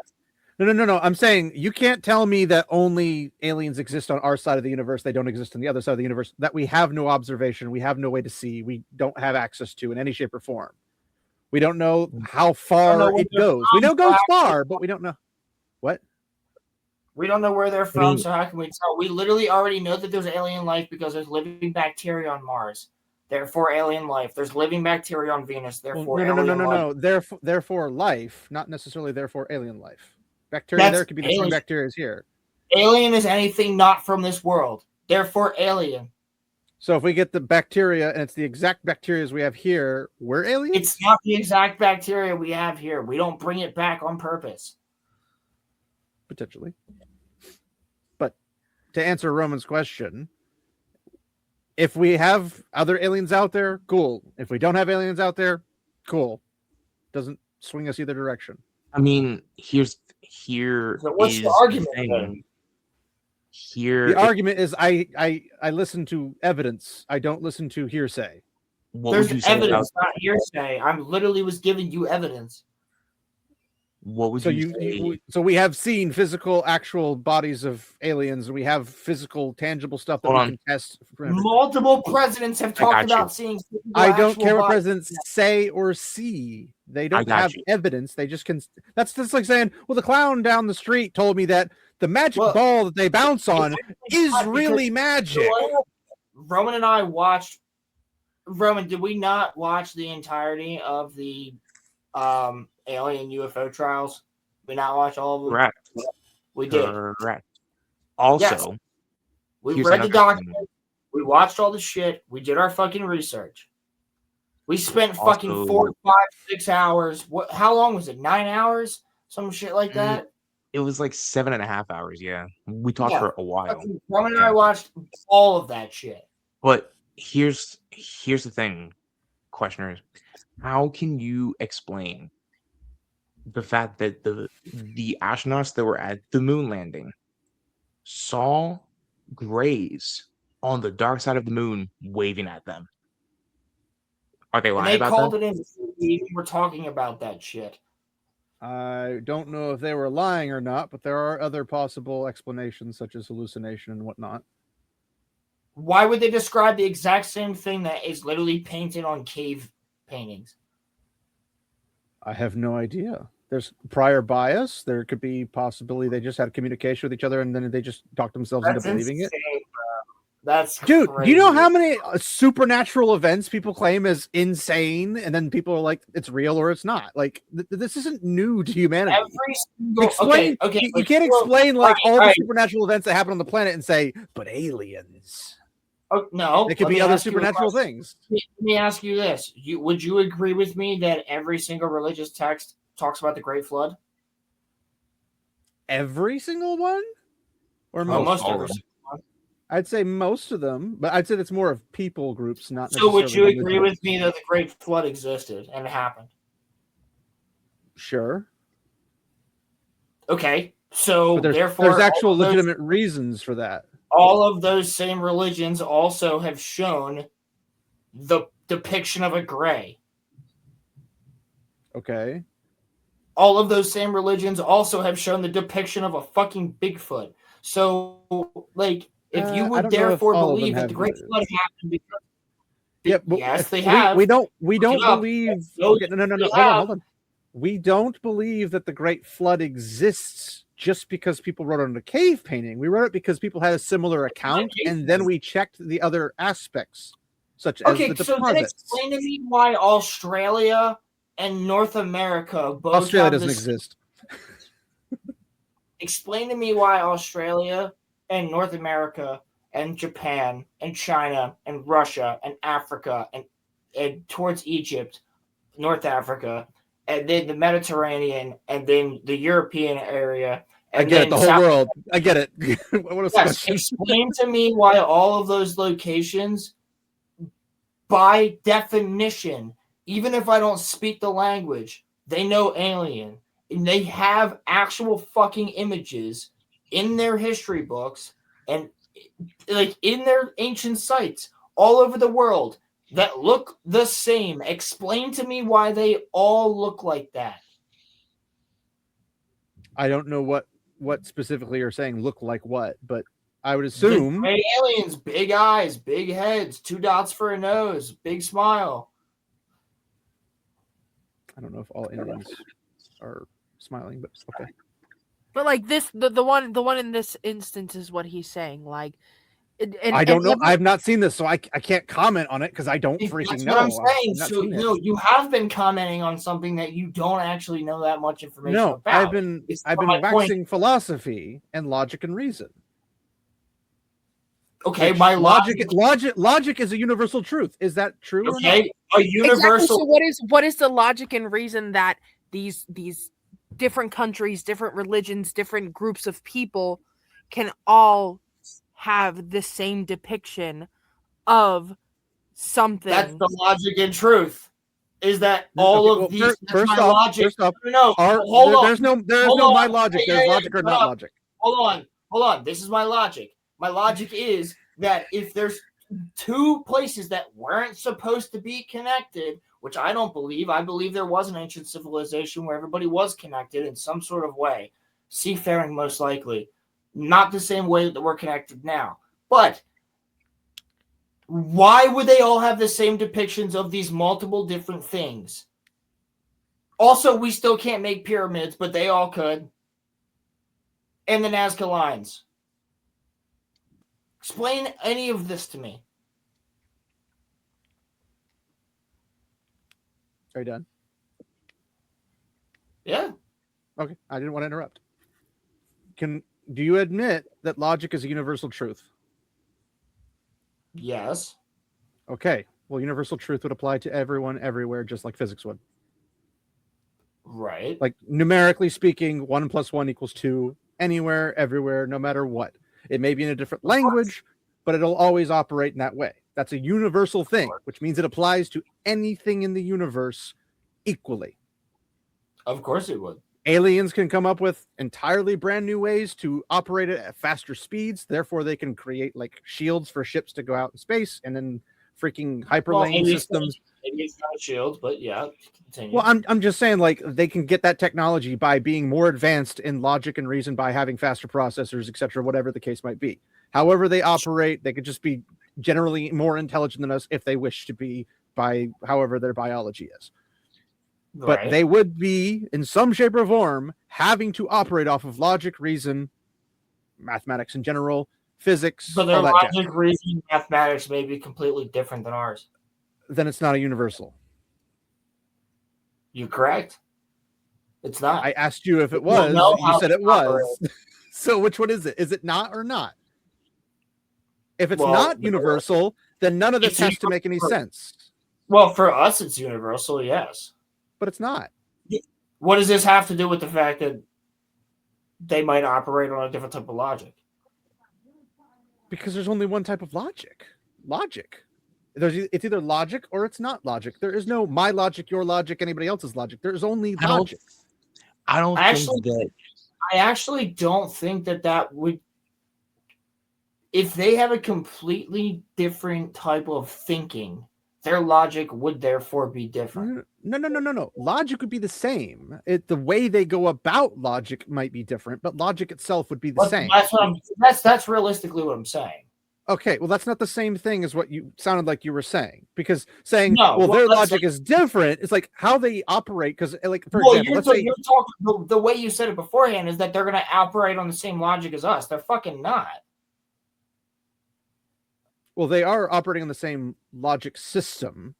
No. I'm saying you can't tell me that only aliens exist on our side of the universe. They don't exist on the other side of the universe. That we have no observation. We have no way to see. We don't have access to in any shape or form. We don't know how far it goes. We know it goes far, but we don't know. What? We don't know where they're from, so how can we tell? We literally already know that there's alien life because there's living bacteria on Mars. Therefore, alien life. There's living bacteria on Venus. Therefore, no. Therefore, life, not necessarily therefore alien life. Bacteria there could be the same bacteria as here. Alien is anything not from this world. Therefore, alien. So if we get the bacteria and it's the exact bacteria as we have here, we're aliens? It's not the exact bacteria we have here. We don't bring it back on purpose. Potentially. But to answer Roman's question, if we have other aliens out there, cool. If we don't have aliens out there, cool. Doesn't swing us either direction. I mean, so what's the argument then? The argument is I listen to evidence. I don't listen to hearsay. There's evidence, not hearsay. I literally was giving you evidence. what would you say? So we have seen physical, actual bodies of aliens. We have physical, tangible stuff that we can test. Multiple presidents have talked about seeing. I don't care what presidents say or see. They don't have evidence. They just can. That's just like saying, well, the clown down the street told me that the magic ball that they bounce on is really magic. Roman and I watched. Roman, did we not watch the entirety of the alien UFO trials? We not watch all of them? Correct. We did. Correct. Also, we read the document. We watched all the shit. We did our fucking research. We spent fucking 4, 5, 6 hours. What? How long was it? 9 hours? Some shit like that? It was like 7.5 hours, yeah. We talked for a while. Roman and I watched all of that shit. But here's the thing, questioners. How can you explain the fact that the astronauts that were at the moon landing saw grays on the dark side of the moon waving at them? Are they lying about that? They called it in. We were talking about that shit. I don't know if they were lying or not, but there are other possible explanations, such as hallucination and whatnot. Why would they describe the exact same thing that is literally painted on cave paintings? I have no idea. There's prior bias. There could be possibility they just had communication with each other and then they just talked themselves into believing it. That's dude. Crazy. Do you know how many supernatural events people claim as insane, and then people are like, "It's real" or "It's not"? Like this isn't new to humanity. Explain. Okay. You can't explain like all the supernatural events that happen on the planet and say, "But aliens." Oh no, it could be other supernatural things. Let me ask you this: would you agree with me that every single religious text talks about the Great Flood? Every single one, or most of them? I'd say most of them, but I'd say it's more of people groups, not. So, would you agree with me that the Great Flood existed and it happened? Sure. Okay, so there's actual legitimate reasons for that. All of those same religions also have shown the depiction of a gray. Okay. All of those same religions also have shown the depiction of a fucking Bigfoot. So, like, if you would therefore believe that the Great Flood happened because yes, they have. We don't believe. Okay, no. Hold on. We don't believe that the Great Flood exists just because people wrote it on a cave painting. We wrote it because people had a similar account, and then we checked the other aspects, such as the deposits. So then explain to me why Australia and North America both. Australia doesn't exist. Explain to me why Australia and North America and Japan and China and Russia and Africa and towards Egypt, North Africa, and then the Mediterranean and then the European area. And I get it, the whole world. I get it. What yes, explain to me why all of those locations, by definition, even if I don't speak the language, they know alien. And they have actual fucking images in their history books and like in their ancient sites all over the world that look the same. Explain to me why they all look like that. I don't know what specifically you're saying look like what, but I would assume the aliens, big eyes, big heads, 2 dots for a nose, big smile. I don't know if all aliens are smiling, but okay. But like this, the one in this instance is what he's saying. Like, I don't know. I've not seen this, so I can't comment on it because I don't freaking know. That's what I'm saying. So you have been commenting on something that you don't actually know that much information about. I've been waxing philosophy and logic and reason. Okay, my logic is a universal truth. Is that true? Okay, a universal. Exactly. So what is the logic and reason that these different countries, different religions, different groups of people can all have the same depiction of something? That's the logic and truth. Is that all of these? First off, logic. No, hold on. There's no my logic. There's logic or not logic. Hold on. This is my logic. My logic is that if there's 2 places that weren't supposed to be connected which I don't believe. I believe there was an ancient civilization where everybody was connected in some sort of way. Seafaring, most likely. Not the same way that we're connected now. But why would they all have the same depictions of these multiple different things? Also, we still can't make pyramids, but they all could. And the Nazca lines. Explain any of this to me. Are you done? Yeah. Okay, I didn't want to interrupt. Do you admit that logic is a universal truth? Yes. Okay, well, universal truth would apply to everyone, everywhere, just like physics would. Right. Like, numerically speaking, 1 + 1 = 2, anywhere, everywhere, no matter what. It may be in a different language, but it'll always operate in that way. That's a universal thing, which means it applies to anything in the universe equally. Of course it would. Aliens can come up with entirely brand new ways to operate it at faster speeds. Therefore, they can create like shields for ships to go out in space, and then freaking hyperlane systems. Maybe it's not shields, but yeah, continue. Well, I'm just saying, like, they can get that technology by being more advanced in logic and reason, by having faster processors, etc., whatever the case might be. However they operate, they could just be generally more intelligent than us if they wish to be, by however their biology is. But they would be, in some shape or form, having to operate off of logic, reason, mathematics in general, physics. But their logic, reason, mathematics may be completely different than ours. Then it's not a universal. You're correct. It's not. I asked you if it was. You said it was. So which one is it? Is it not or not? If it's not universal, then none of this has to make any sense. Well, for us, it's universal, yes. But it's not. What does this have to do with the fact that they might operate on a different type of logic? Because there's only one type of logic. It's either logic or it's not logic. There is no my logic, your logic, anybody else's logic. There's only logic. I actually don't think that would. If they have a completely different type of thinking, their logic would therefore be different. No. Logic would be the same. The way they go about logic might be different, but logic itself would be the same. That's realistically what I'm saying. Okay, well, that's not the same thing as what you sounded like you were saying. Because saying, their logic is different, it's like how they operate. Because, like, for example, you're talking the way you said it beforehand is that they're going to operate on the same logic as us. They're fucking not. Well, they are operating on the same logic system.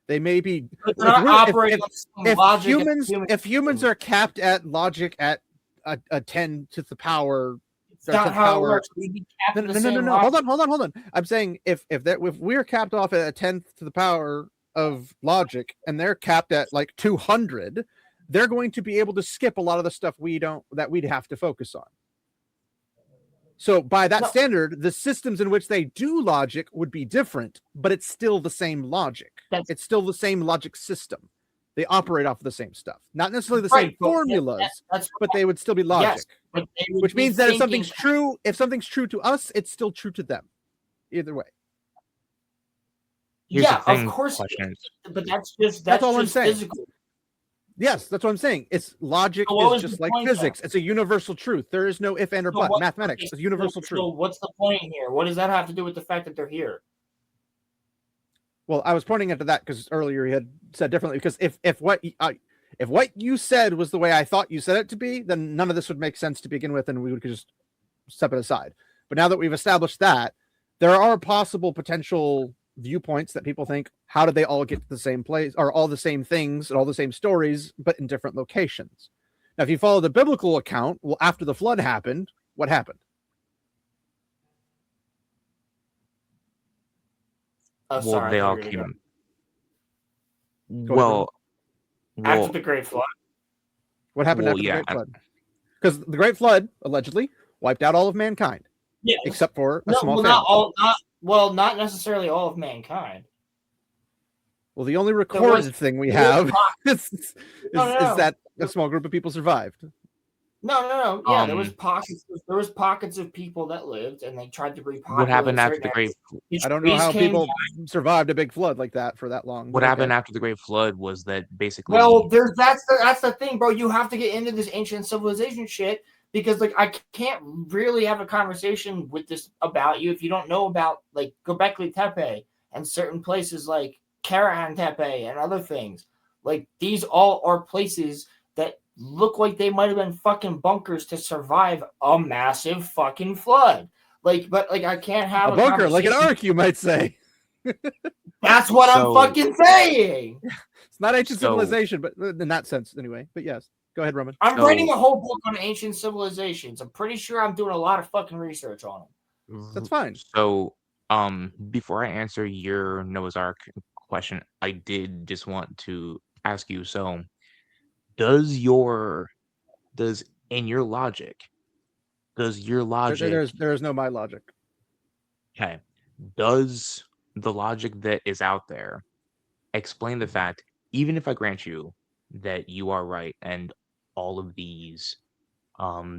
They may be. If humans are capped at logic at a 10 to the power. That's not how it works. No. Hold on. I'm saying if we're capped off at a 10th to the power of logic, and they're capped at like 200, they're going to be able to skip a lot of the stuff we'd have to focus on. So by that standard, the systems in which they do logic would be different, but it's still the same logic. It's still the same logic system. They operate off of the same stuff. Not necessarily the same formulas, but they would still be logic. Yes, which means that if something's true to us, it's still true to them. Either way. Of course. But that's all I'm saying. Physical. Yes, that's what I'm saying. It's logic is just like physics. It's a universal truth. There is no if, and, or but. Mathematics is universal truth. So what's the point here? What does that have to do with the fact that they're here? Well, I was pointing into that because earlier you had said differently. Because if what you said was the way I thought you said it to be, then none of this would make sense to begin with, and we would just step it aside. But now that we've established that, there are possible potential viewpoints that people think, how did they all get to the same place, or all the same things and all the same stories, but in different locations? Now, if you follow the biblical account, well, after the flood happened, what happened? They all came. After the Great Flood. What happened after the Great Flood? Because the Great Flood allegedly wiped out all of mankind, except for a small family. Not necessarily all of mankind. Well, the only recorded thing we have is that a small group of people survived. No. Yeah, there was pockets of people that lived, and they tried to repopulate. What happened after the Great? I don't know how people survived a big flood like that for that long. What happened after the Great Flood was that basically. Well, that's the thing, bro. You have to get into this ancient civilization shit because, like, I can't really have a conversation with this about you if you don't know about, like, Göbekli Tepe and certain places like Karahan Tepe and other things. Like, these all are places that look like they might have been fucking bunkers to survive a massive fucking flood. Like, but like I can't have a bunker, like an ark, you might say. That's what I'm fucking saying. It's not ancient civilization, but in that sense, anyway. But yes, go ahead, Roman. I'm writing a whole book on ancient civilizations. I'm pretty sure I'm doing a lot of fucking research on them. That's fine. So, before I answer your Noah's Ark question, I did just want to ask you. So, does your logic? There is no my logic. Okay. Does the logic that is out there explain the fact, even if I grant you that you are right and all of these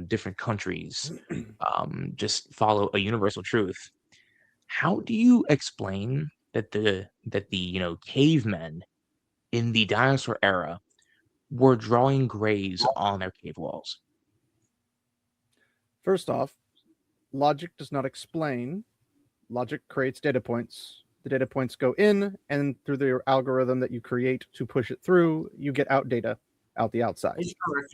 different countries just follow a universal truth, how do you explain that the cavemen in the dinosaur era were drawing graves on their cave walls? First off, logic does not explain. Logic creates data points. The data points go in, and through the algorithm that you create to push it through, you get out data out the outside.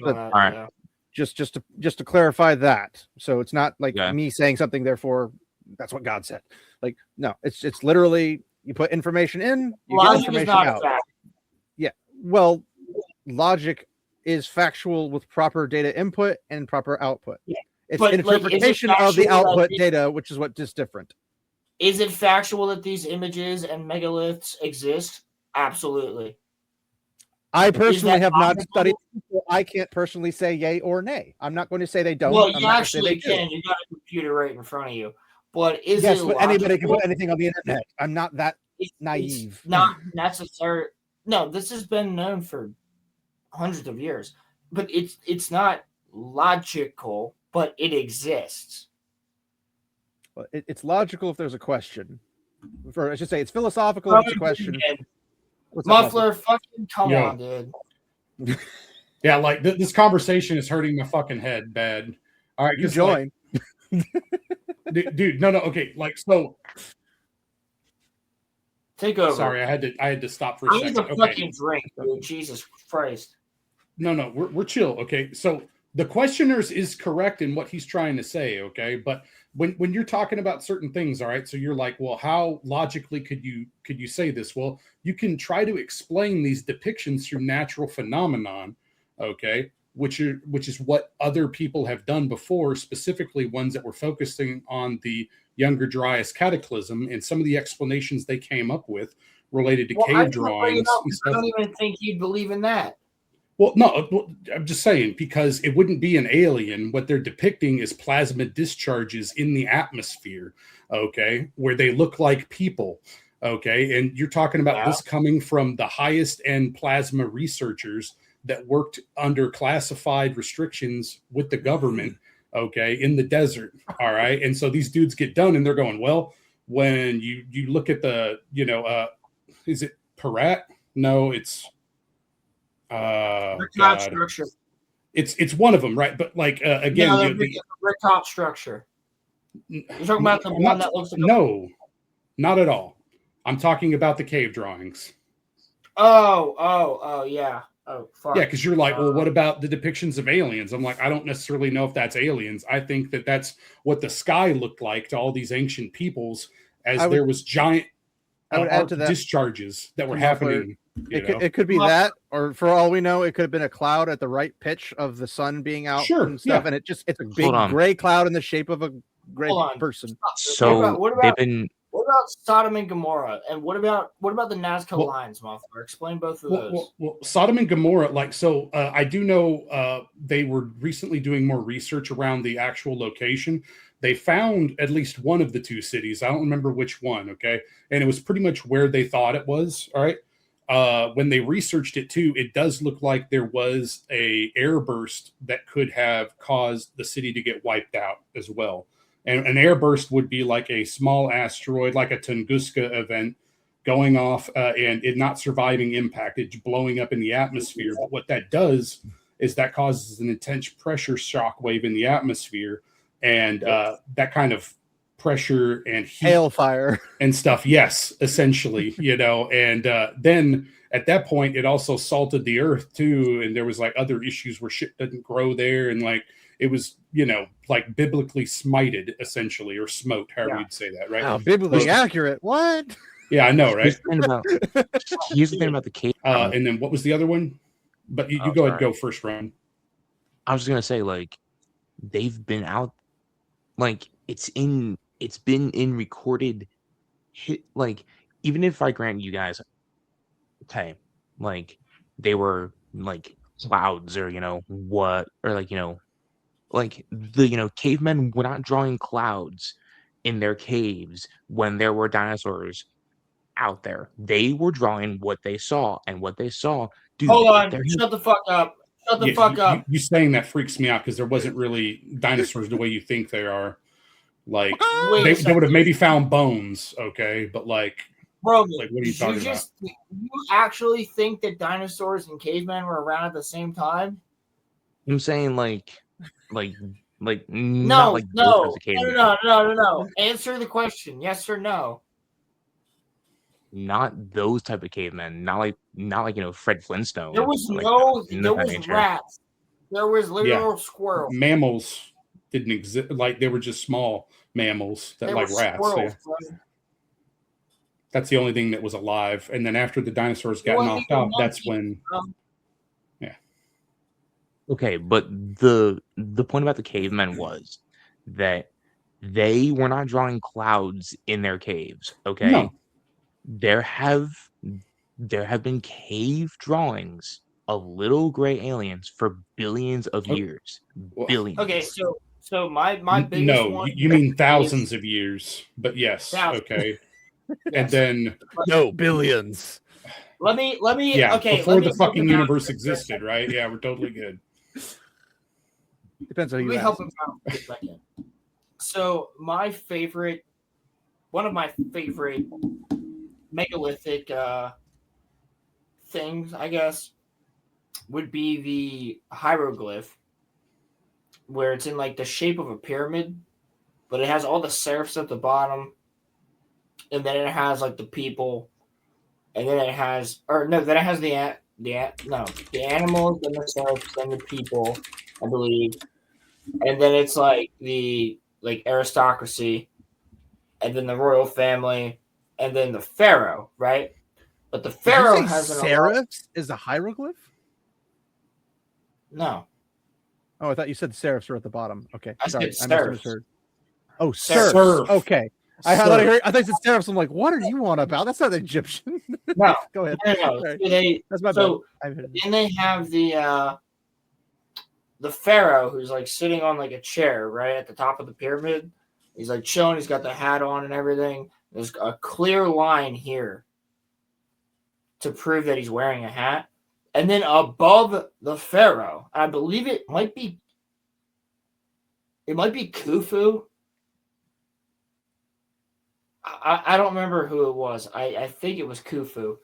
All right. Just to clarify that. So it's not like me saying something, therefore that's what God said. Like, no, it's literally you put information in, you get information out. Yeah. Well, logic is factual with proper data input and proper output. Yeah. It's an interpretation of the output data, which is what is different. Is it factual that these images and megaliths exist? Absolutely. I personally have not studied. I can't personally say yay or nay. I'm not going to say they don't. Well, you actually can. You got a computer right in front of you. But but anybody can put anything on the internet. I'm not that naive. It's not necessary. No, this has been known for hundreds of years. But it's not logical, but it exists. Well, it's logical if there's a question. Or I should say it's philosophical if it's a question. Muffler, fucking come on, dude. Yeah, like this conversation is hurting my fucking head bad. All right, you join. Dude, no, okay. Like, so take over. Sorry, I had to stop for a second. I need a fucking drink, dude. Jesus Christ. No, we're chill. Okay, so the questioner's is correct in what he's trying to say. Okay, but when you're talking about certain things, all right, so you're like, well, how logically could you say this? Well, you can try to explain these depictions through natural phenomenon, okay, which is what other people have done before, specifically ones that were focusing on the Younger Dryas cataclysm, and some of the explanations they came up with related to cave drawings. I don't even think you'd believe in that. Well, no, I'm just saying, because it wouldn't be an alien. What they're depicting is plasma discharges in the atmosphere, okay, where they look like people, okay? And you're talking about this coming from the highest end plasma researchers that worked under classified restrictions with the government, okay, in the desert, all right? And so these dudes get done and they're going, well, when you look at the, is it Parat? No, it's... Riptop structure. It's one of them, right? But like again, the Riptop structure. You're talking about the one that looks like no, not at all. I'm talking about the cave drawings. Oh, yeah. Oh, fuck. Yeah, because you're like, well, what about the depictions of aliens? I'm like, I don't necessarily know if that's aliens. I think that that's what the sky looked like to all these ancient peoples, as there was giant I would add to that discharges that were happening. It could be that, or for all we know, it could have been a cloud at the right pitch of the sun being out and stuff, and it's a big gray cloud in the shape of a gray person. So what about Sodom and Gomorrah, and what about the Nazca lines, Muffler? Explain both of those. Well, Sodom and Gomorrah, I do know they were recently doing more research around the actual location. They found at least one of the two cities. I don't remember which one, okay? And it was pretty much where they thought it was, all right? when they researched it too, it does look like there was a airburst that could have caused the city to get wiped out as well. And an airburst would be like a small asteroid, like a Tunguska event, going off and it not surviving impact, it's blowing up in the atmosphere. But what that does is that causes an intense pressure shock wave in the atmosphere, and that kind of pressure and heat, hailfire and stuff. Yes, essentially, and then at that point, it also salted the earth too, and there was like other issues where shit didn't grow there, and like it was, like biblically smited, essentially, or smote, however you'd say that, right? Wow, biblically accurate. What? Yeah, I know, right? Here's the thing about the cave. And then what was the other one? But you go ahead and go first, Ryan. I was just gonna say, like, they've been out, like, it's been in recorded hit, like, even if I grant you guys, okay, like, they were like clouds or what, or like like the cavemen were not drawing clouds in their caves when there were dinosaurs out there. They were drawing what they saw, and what they saw. Dude, hold on, shut the fuck up. Shut the fuck up. You saying that freaks me out because there wasn't really dinosaurs the way you think they are. Like they would have maybe found bones, okay, but like, bro, like what are you talking about? You actually think that dinosaurs and cavemen were around at the same time? I'm saying like no. Answer the question, yes or no. Not those type of cavemen. Not like Fred Flintstone. There was there was rats. There was literal squirrels. Mammals didn't exist. Like they were just small mammals that like rats. Squirrels, That's the only thing that was alive. And then after the dinosaurs got knocked off, that's when. Yeah. Okay, but the point about the cavemen was that they were not drawing clouds in their caves. Okay. No. There have been cave drawings of little gray aliens for billions of years. Billions. Okay, so my biggest one. No, you mean thousands of years, but yes, okay. Yes. And then no, billions. Let me. Yeah, okay. Before the fucking universe existed, right? Yeah, we're totally good. Depends on who you help ask. him out for a second. So one of my favorite megalithic things, I guess, would be the hieroglyph, where it's in like the shape of a pyramid, but it has all the serifs at the bottom, and then it has like the people, and then it has the animals, then the serifs, then the people, I believe, and then it's like the aristocracy, and then the royal family, and then the pharaoh, right? But the pharaoh has serifs is a hieroglyph. No. Oh, I thought you said serifs are at the bottom. Okay, I sorry, said I serfs. misheard. Oh, serfs. Serf. Okay, I thought I said serifs. I'm like, what are you on about? That's not Egyptian. No, go ahead. No. That's my bad. Then they have the pharaoh who's like sitting on like a chair right at the top of the pyramid. He's like chilling. He's got the hat on and everything. There's a clear line here to prove that he's wearing a hat. And then above the pharaoh, I believe it might be Khufu. I don't remember who it was. I think it was Khufu.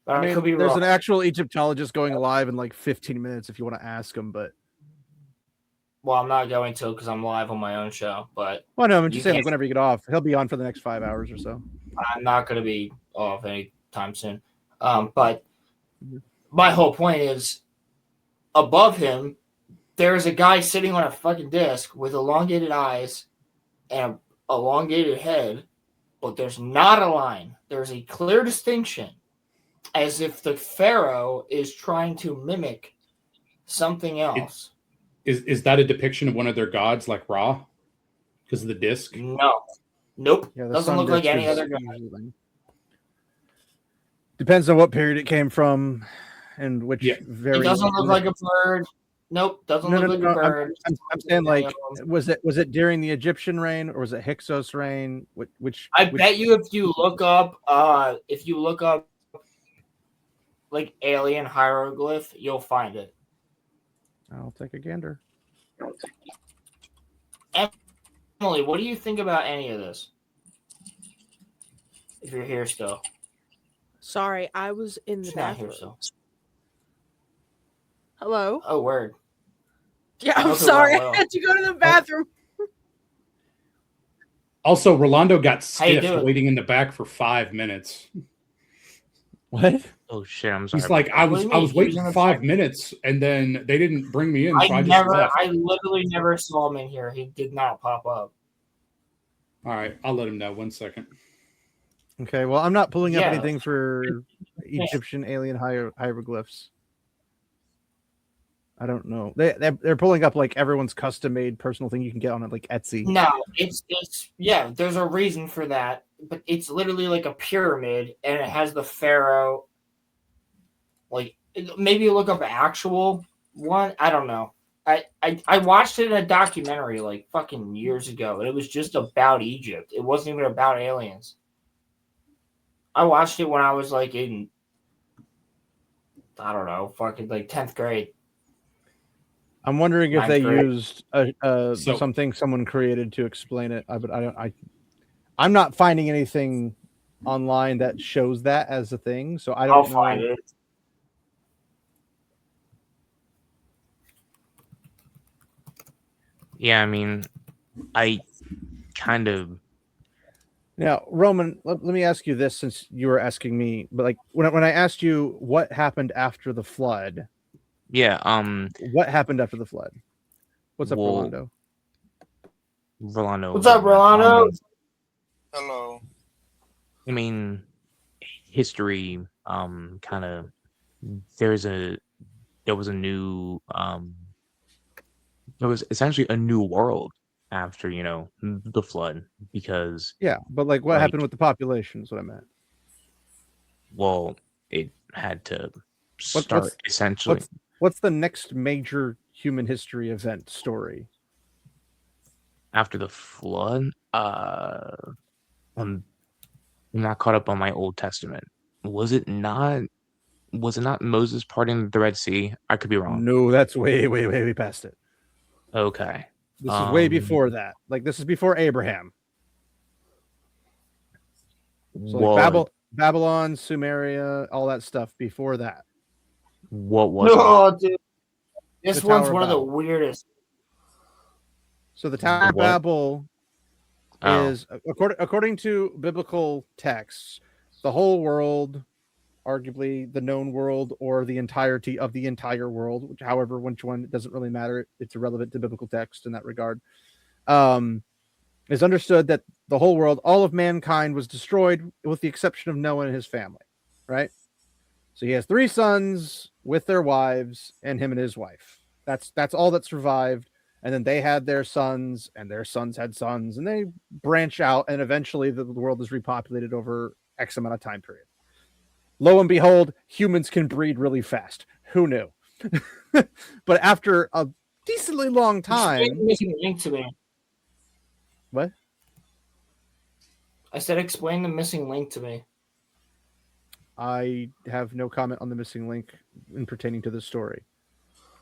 But I could be there's wrong. an actual Egyptologist going live in like 15 minutes if you want to ask him, but well, I'm not going to because I'm live on my own show. But well, no, I'm just saying, like, whenever you get off, he'll be on for the next 5 hours or so. I'm not going to be off anytime soon. But my whole point is, above him, there's a guy sitting on a fucking disc with elongated eyes and an elongated head, but there's not a line. There's a clear distinction, as if the pharaoh is trying to mimic something else. Is that a depiction of one of their gods, like Ra, because of the disc? No. Nope. Yeah, doesn't look like any other god. Depends on what period it came from and which variant. It doesn't look like a bird. Nope, doesn't look like a bird. I'm saying, like, was it during the Egyptian reign or was it Hyksos reign? Which bet you if you look up like alien hieroglyph, you'll find it. I'll take a gander. Emily, what do you think about any of this? If you're here still. Sorry, I was in the She's not here bathroom. still. Hello? Oh, word. Yeah, I I'm hope it sorry. went I well. had to go to the bathroom. Also, Rolando got How you stiff doing? waiting in the back for 5 minutes. What? Oh shit! I'm sorry. He's like, I What do was you I mean? was He was waiting in for the 5 back. minutes, and then they didn't bring me in, so I just left. I literally never saw him in here. He did not pop up. All right, I'll let him know. 1 second. Okay, well, I'm not pulling up Yeah. anything for Egyptian alien hieroglyphs. I don't know. They're pulling up like everyone's custom made personal thing you can get on it, like Etsy. No, it's yeah. There's a reason for that, but it's literally like a pyramid, and it has the pharaoh. Like maybe look up actual one. I don't know. I watched it in a documentary like fucking years ago, and it was just about Egypt. It wasn't even about aliens. I watched it when I was like in, I don't know, fucking like 10th grade. I'm wondering if they 9th grade. used something someone created to explain it. I'm not finding anything online that shows that as a thing, so I don't know. Find it. Yeah, I mean, I kind of. Now, Roman, let me ask you this, since you were asking me, but like when I asked you what happened after the flood. Yeah. What happened after the flood? What's up, Rolando? Rolando. What's up, Rolando? Hello. I mean, history. Kind of. There was a new. There was essentially a new world after the flood, because but like what happened with the population is what I meant. Well, it had to start essentially. What's the next major human history event story after the flood? I'm not caught up on my Old Testament. Was it not Moses parting the Red Sea? I could be wrong. No, that's way past it. Okay. This is way before that. Like, this is before Abraham. So like Babylon, Sumeria, all that stuff before that. What was it? Dude. This one's one of the weirdest. So the Tower of Babel is, according to biblical texts, the whole world, arguably the known world, or the entirety of the entire world, which, however, which one, it doesn't really matter. It's irrelevant to biblical text in that regard. Is understood that the whole world, all of mankind, was destroyed with the exception of Noah and his family, right? So he has 3 sons with their wives and him and his wife. That's all that survived. And then they had their sons, and their sons had sons, and they branch out, and eventually the world is repopulated over X amount of time period. Lo and behold, humans can breed really fast. Who knew? But after a decently long time... Explain the missing link to me. What? I said explain the missing link to me. I have no comment on the missing link in pertaining to this story.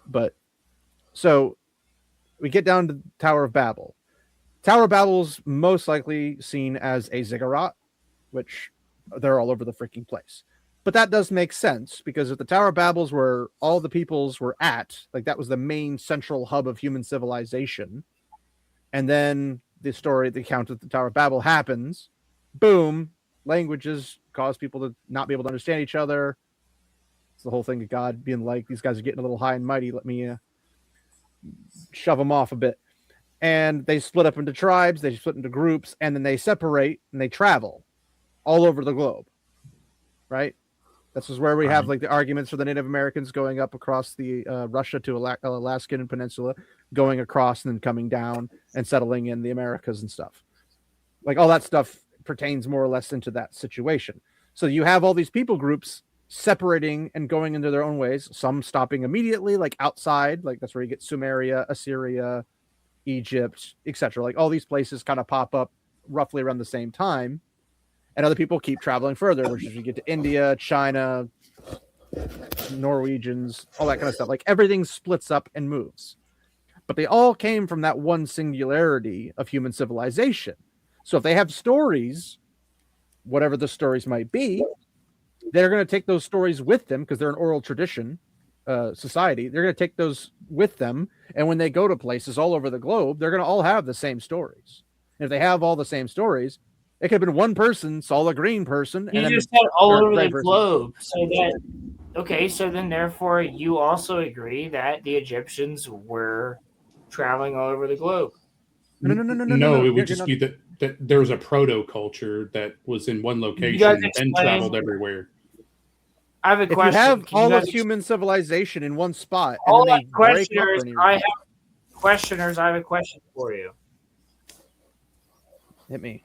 But, so, we get down to Tower of Babel. Tower of Babel's most likely seen as a ziggurat, which they're all over the freaking place. But that does make sense, because if the Tower of Babel's where all the peoples were at, like that was the main central hub of human civilization, and then the account of the Tower of Babel happens, boom, languages cause people to not be able to understand each other. It's the whole thing of God being like, these guys are getting a little high and mighty, let me shove them off a bit. And they split up into tribes, they split into groups, and then they separate and they travel all over the globe, right? This is where we have like the arguments for the Native Americans going up across the Russia to Alaskan Peninsula, going across and then coming down and settling in the Americas and stuff. Like all that stuff pertains more or less into that situation. So you have all these people groups separating and going into their own ways, some stopping immediately, like outside, like that's where you get Sumeria, Assyria, Egypt, etc. Like all these places kind of pop up roughly around the same time. And other people keep traveling further, which is you get to India, China, Norwegians, all that kind of stuff. Like everything splits up and moves. But they all came from that one singularity of human civilization. So if they have stories, whatever the stories might be, they're going to take those stories with them because they're an oral tradition society. They're going to take those with them. And when they go to places all over the globe, they're going to all have the same stories. And if they have all the same stories, it could have been one person saw a green person. You and just said all over the globe. So that, okay, so then therefore you also agree that the Egyptians were traveling all over the globe. No, it would just be that there was a proto-culture that was in one location and traveled everywhere. I have a question. If you have all of human civilization in one spot, all and then they break up I have questioners. I have a question for you. Hit me.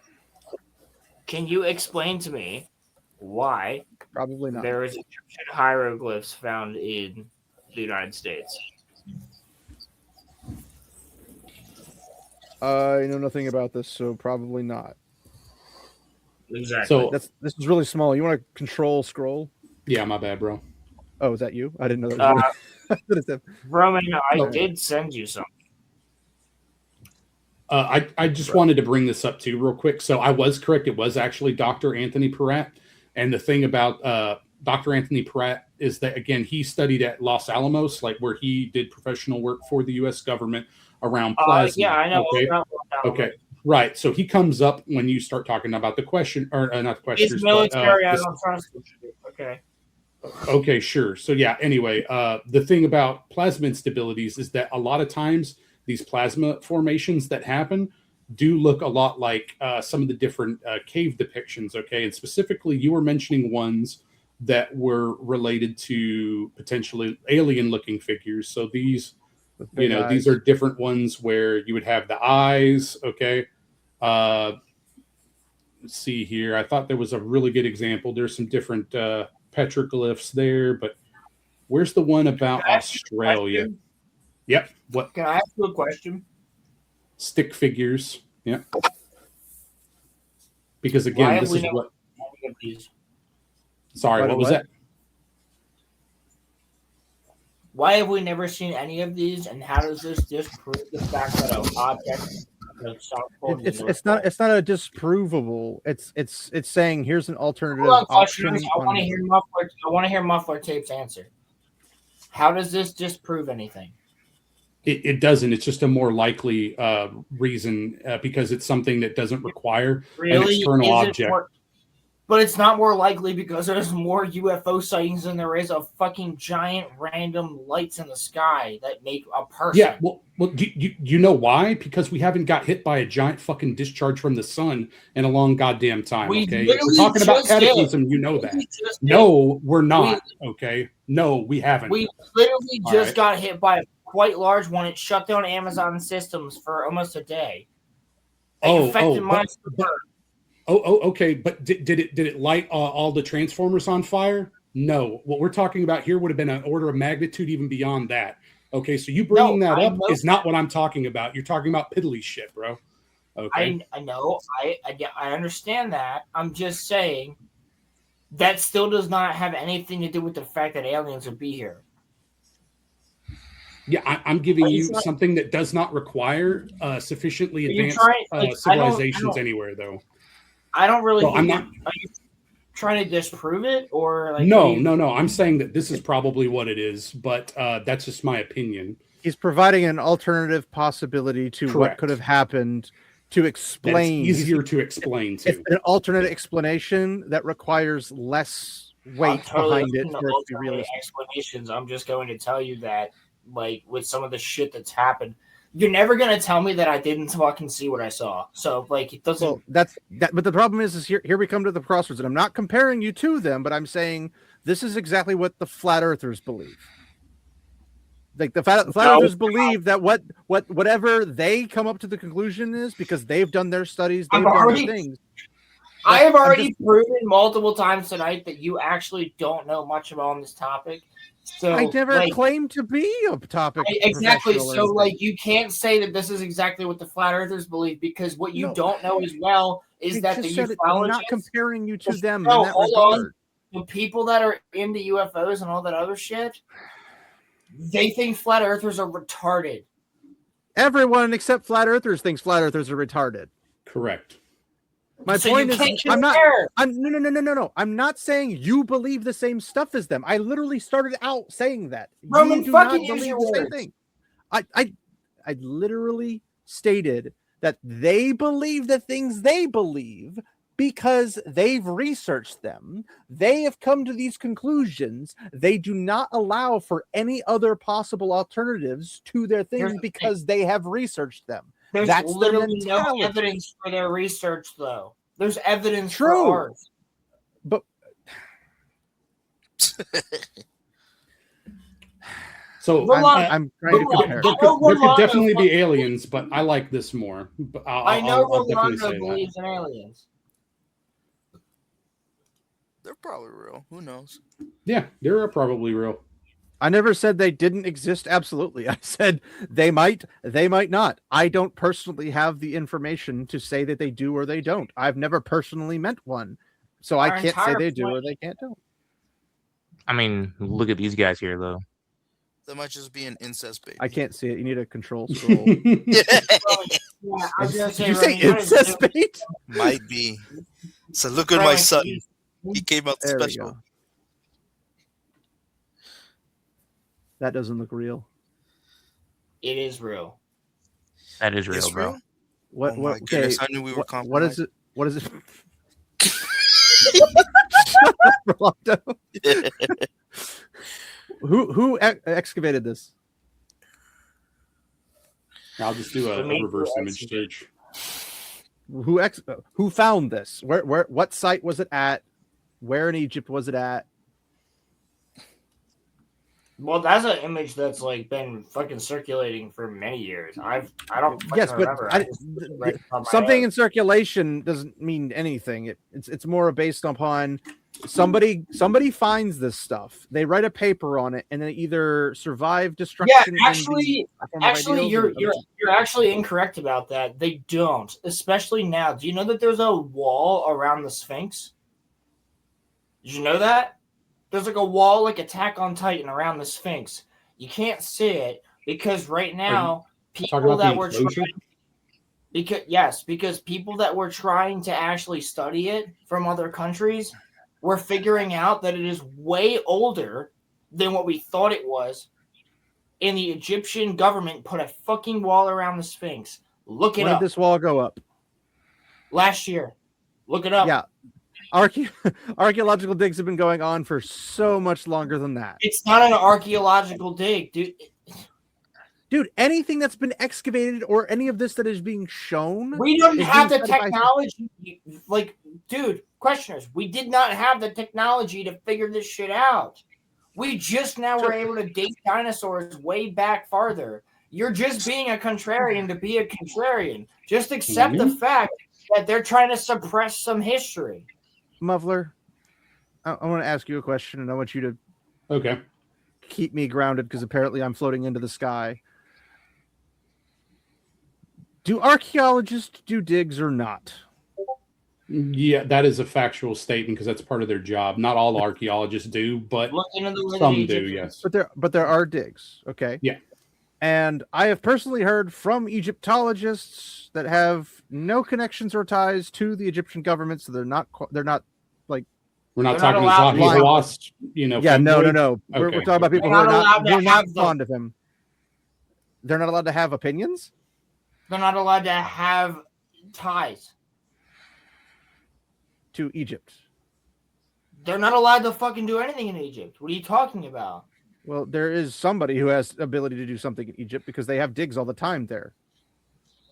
Can you explain to me why probably not there is Egyptian hieroglyphs found in the United States? I know nothing about this, so probably not. Exactly. So this is really small. You want to control scroll? Yeah, my bad, bro. Oh, is that you? I didn't know that was Roman, I did send you something. I just wanted to bring this up too real quick. So I was correct. It was actually Dr. Anthony Peratt. And the thing about Dr. Anthony Peratt is that, again, he studied at Los Alamos, like where he did professional work for the U.S. government around plasma. Yeah, I know. Okay. Right. So he comes up when you start talking about the question, or not the questions. It's military. I don't trust you. Okay. Okay, sure. So yeah, anyway, the thing about plasma instabilities is that a lot of times these plasma formations that happen do look a lot like some of the different cave depictions, okay? And specifically, you were mentioning ones that were related to potentially alien-looking figures. So these, these are different ones where you would have the eyes, okay? Let's see here. I thought there was a really good example. There's some different petroglyphs there, but where's the one about Australia? Yep. What? Can I ask you a question? Stick figures. Yep. Because again, this is what. Sorry, what was that? Why have we never seen any of these? And how does this disprove the fact that an object? It's not a disprovable. It's saying here's an alternative option. I want to hear Muffler Tape's answer. How does this disprove anything? It doesn't. It's just a more likely reason because it's something that doesn't require an external object. But it's not more likely because there's more UFO sightings than there is of fucking giant random lights in the sky that make a person. Yeah, well, you know why? Because we haven't got hit by a giant fucking discharge from the sun in a long goddamn time, okay? If we're talking about cataclysm, you know that. No, we're not, okay? No, we haven't. We literally just got hit by a quite large one. It shut down Amazon systems for almost a day. Okay, but did it light all the transformers on fire? No. What we're talking about here would have been an order of magnitude even beyond that. Okay, so you bringing that up is not what I'm talking about. You're talking about piddly shit, bro. Okay. I know. I understand that. I'm just saying that still does not have anything to do with the fact that aliens would be here. Yeah, I'm giving you something that does not require sufficiently advanced civilizations anywhere, though. I don't really. Are you trying to disprove it, or like? No. I'm saying that this is probably what it is, but that's just my opinion. He's providing an alternative possibility to what could have happened to explain. It's easier to explain too. It's an alternate explanation that requires less weight behind it for it to be realistic. Explanations. I'm just going to tell you that, like, with some of the shit that's happened. You're never gonna tell me that I didn't fucking see what I saw. So, like, it doesn't. Well, that's that. But the problem is here we come to the crossroads, and I'm not comparing you to them, but I'm saying this is exactly what the flat earthers believe. Like the flat earthers believe that whatever they come up to the conclusion is because they've done their studies, they've done their things. I have already proven multiple times tonight that you actually don't know much about this topic. So I never claimed to be a topic. Exactly. So, like, you can't say that this is exactly what the flat earthers believe because what you don't know as well is that the ufologists. I'm not comparing you to them in that regard. the people that are into UFOs and all that other shit, they think flat earthers are retarded. Everyone except flat earthers thinks flat earthers are retarded. Correct. My point is, I'm not saying you believe the same stuff as them. I literally started out saying that. Roman, you do fucking not use believe your the same words. thing. I literally stated that they believe the things they believe because they've researched them. They have come to these conclusions. They do not allow for any other possible alternatives to their things because they have researched them. There's That's literally no evidence for their research, though. There's evidence for ours. But so I'm trying to compare. There could definitely be aliens, but I like this more. But I know I'll definitely say believes in aliens. They're probably real. Who knows? Yeah, they're probably real. I never said they didn't exist. Absolutely. I said they might not. I don't personally have the information to say that they do or they don't. I've never personally met one. So I can't say they do or they can't do. I mean, look at these guys here, though. That might just be an incest baby. I can't see it. You need a control scroll. Did you say incest bait? Might be. So look at my son. He came out There special. we go. That doesn't look real. It is real. That is real, It's bro. real? What? Oh my goodness, I knew we were what is it? What is it? Rolando. Who excavated this? I'll just do a reverse image search. Who found this? Where what site was it at? Where in Egypt was it at? Well, that's an image that's like been fucking circulating for many years. I don't remember. Something in circulation doesn't mean anything. It's more based upon somebody finds this stuff. They write a paper on it, and they either survive destruction. Yeah, actually, you're actually incorrect about that. They don't, especially now. Do you know that there's a wall around the Sphinx? Did you know that? There's like a wall, like Attack on Titan, around the Sphinx. You can't see it because right now people that were trying, because people that were trying to actually study it from other countries were figuring out that it is way older than what we thought it was. And the Egyptian government put a fucking wall around the Sphinx. Look it up. When did this wall go up? Last year. Look it up. Yeah. Archaeological digs have been going on for so much longer than that. It's not an archaeological dig, dude. Dude, anything that's been excavated or any of this that is being shown, we don't have the technology. Like, dude, questioners, we did not have the technology to figure this shit out. We just now were able to date dinosaurs way back farther. You're just being a contrarian to be a contrarian. Just accept the fact that they're trying to suppress some history. Muffler, I want to ask you a question, and I want you to keep me grounded because apparently I'm floating into the sky. Do archaeologists do digs or not? Yeah, that is a factual statement because that's part of their job. Not all archaeologists do, but some do, yes. But there are digs, okay? Yeah. And I have personally heard from Egyptologists that have no connections or ties to the Egyptian government, so they're not like. We're not talking Zahi Hawass, Yeah, no. Okay. We're talking about people who are not fond of him. They're not allowed to have opinions? They're not allowed to have ties to Egypt. They're not allowed to fucking do anything in Egypt. What are you talking about? Well, there is somebody who has the ability to do something in Egypt because they have digs all the time there.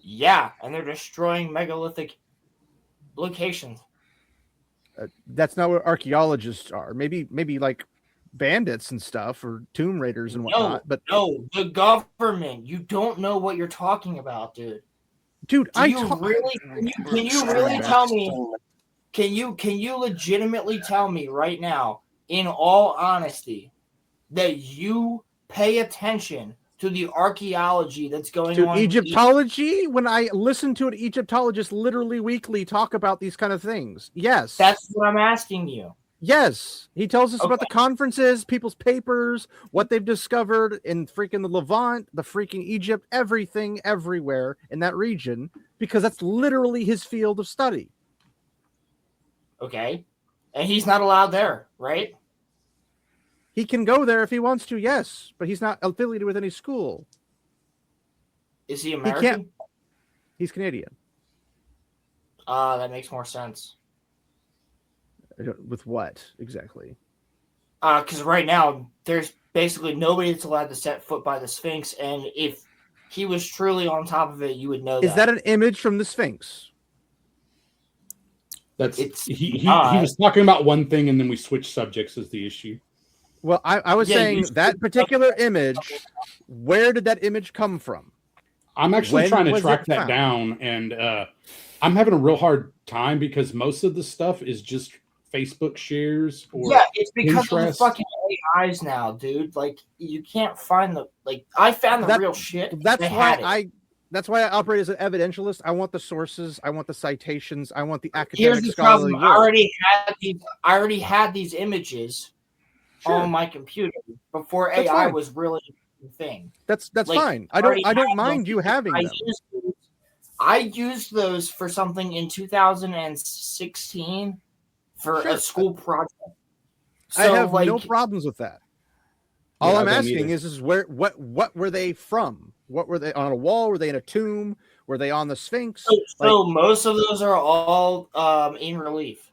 Yeah, and they're destroying megalithic locations. That's not what archaeologists are. Maybe like bandits and stuff or tomb raiders and whatnot. No, the government. You don't know what you're talking about, dude. Dude, can you really tell me? Can you legitimately tell me right now, in all honesty, that you pay attention to the archaeology that's going on? Egyptology? When I listen to an Egyptologist literally weekly talk about these kind of things. Yes. That's what I'm asking you. Yes, he tells us about the conferences, people's papers, what they've discovered in freaking the Levant, the freaking Egypt, everything, everywhere in that region, because that's literally his field of study. Okay, and he's not allowed there, right? He can go there if he wants to, yes, but he's not affiliated with any school. Is he American? He's Canadian. That makes more sense. With what exactly? Because right now there's basically nobody that's allowed to set foot by the Sphinx, and if he was truly on top of it, you would know. Is that an image from the Sphinx? He was talking about one thing, and then we switched subjects as the issue. Well, I was saying that particular image. Where did that image come from? I'm actually trying to track that down, and I'm having a real hard time because most of the stuff is just Facebook shares or it's because of the fucking AIs now, dude. Like you can't find I found the real shit. That's why I operate as an evidentialist. I want the sources, I want the citations, I want the academic. Here's the problem. I already had these images on my computer before AI was really a thing. That's fine. I don't mind you having them. I used those for something in 2016 for a school project. So, I have no problems with that. All I'm asking is what were they from? What were they on a wall? Were they in a tomb? Were they on the Sphinx? So most of those are all in relief.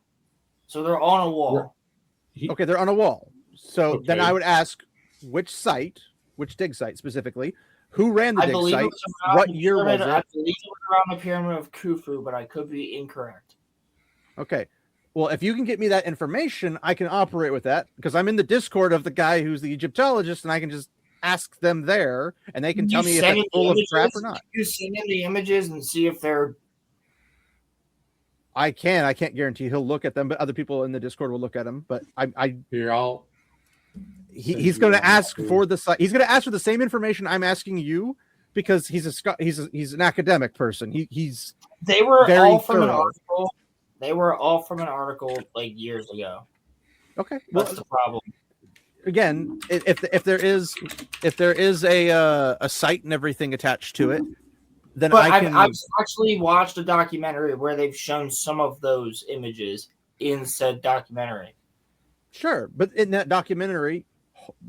So they're on a wall. Okay, they're on a wall. So then I would ask which site, which dig site specifically, who ran the dig site, what year was it? I believe it was around the Pyramid of Khufu, but I could be incorrect. Okay. Well, if you can get me that information, I can operate with that because I'm in the Discord of the guy who's the Egyptologist, and I can just ask them there, and they can tell me if that's full of crap or not. You send him the images and see if they're. I can't guarantee he'll look at them, but other people in the Discord will look at them. But he's going to ask for the site. He's going to ask for the same information I'm asking you because he's an academic person. They were very all from thorough. an article. They were all from an article like years ago. Okay, that's the problem. Again, if there is a site and everything attached to it, then I've actually watched a documentary where they've shown some of those images in said documentary. Sure, but in that documentary,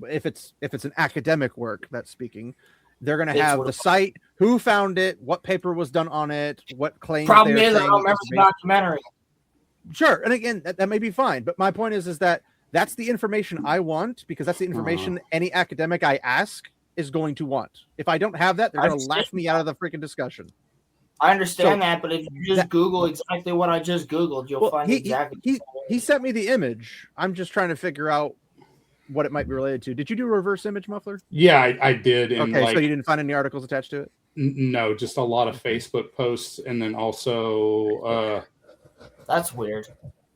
if it's an academic work that's speaking, they're going to have the site, who found it, what paper was done on it, what claims. Problem is, I don't remember the documentary. Sure, and again, that may be fine, but my point is that that's the information I want because that's the information any academic I ask is going to want. If I don't have that, they're going to laugh me out of the freaking discussion. I understand that, but if you just Google exactly what I just Googled, you'll find exactly. He sent me the image. I'm just trying to figure out what it might be related to. Did you do a reverse image muffler? Yeah, I did. And okay, so you didn't find any articles attached to it? No, just a lot of Facebook posts, and then also. That's weird.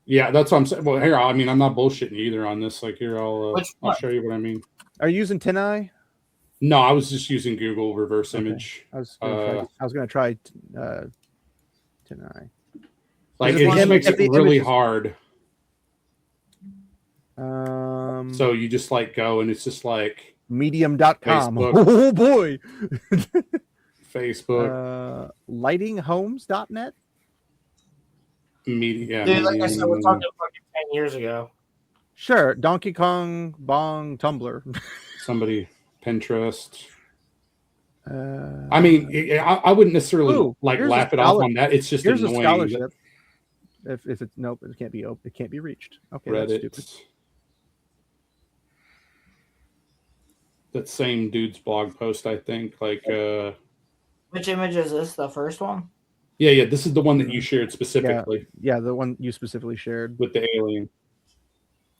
Yeah, that's what I'm saying. Well, here, I'm not bullshitting you either on this. Like, here, I'll show you what I mean. Are you using TinEye? No, I was just using Google reverse image. I was going to try TinEye. Like, it just makes it really hard. So you just go, and it's just like medium.com. Oh boy. Facebook. Lightinghomes.net. Media. Dude, like I said, we're talking fucking 10 years ago. Sure. Donkey Kong, Bong, Tumblr. Somebody, Pinterest. I mean, I wouldn't necessarily laugh it off on that. It's just here's annoying. A scholarship. If it's nope, it can't be open. It can't be reached. Okay, Reddit. That's stupid. That same dude's blog post, I think. Which image is this? The first one? Yeah. This is the one that you shared specifically. Yeah, the one you specifically shared with the alien.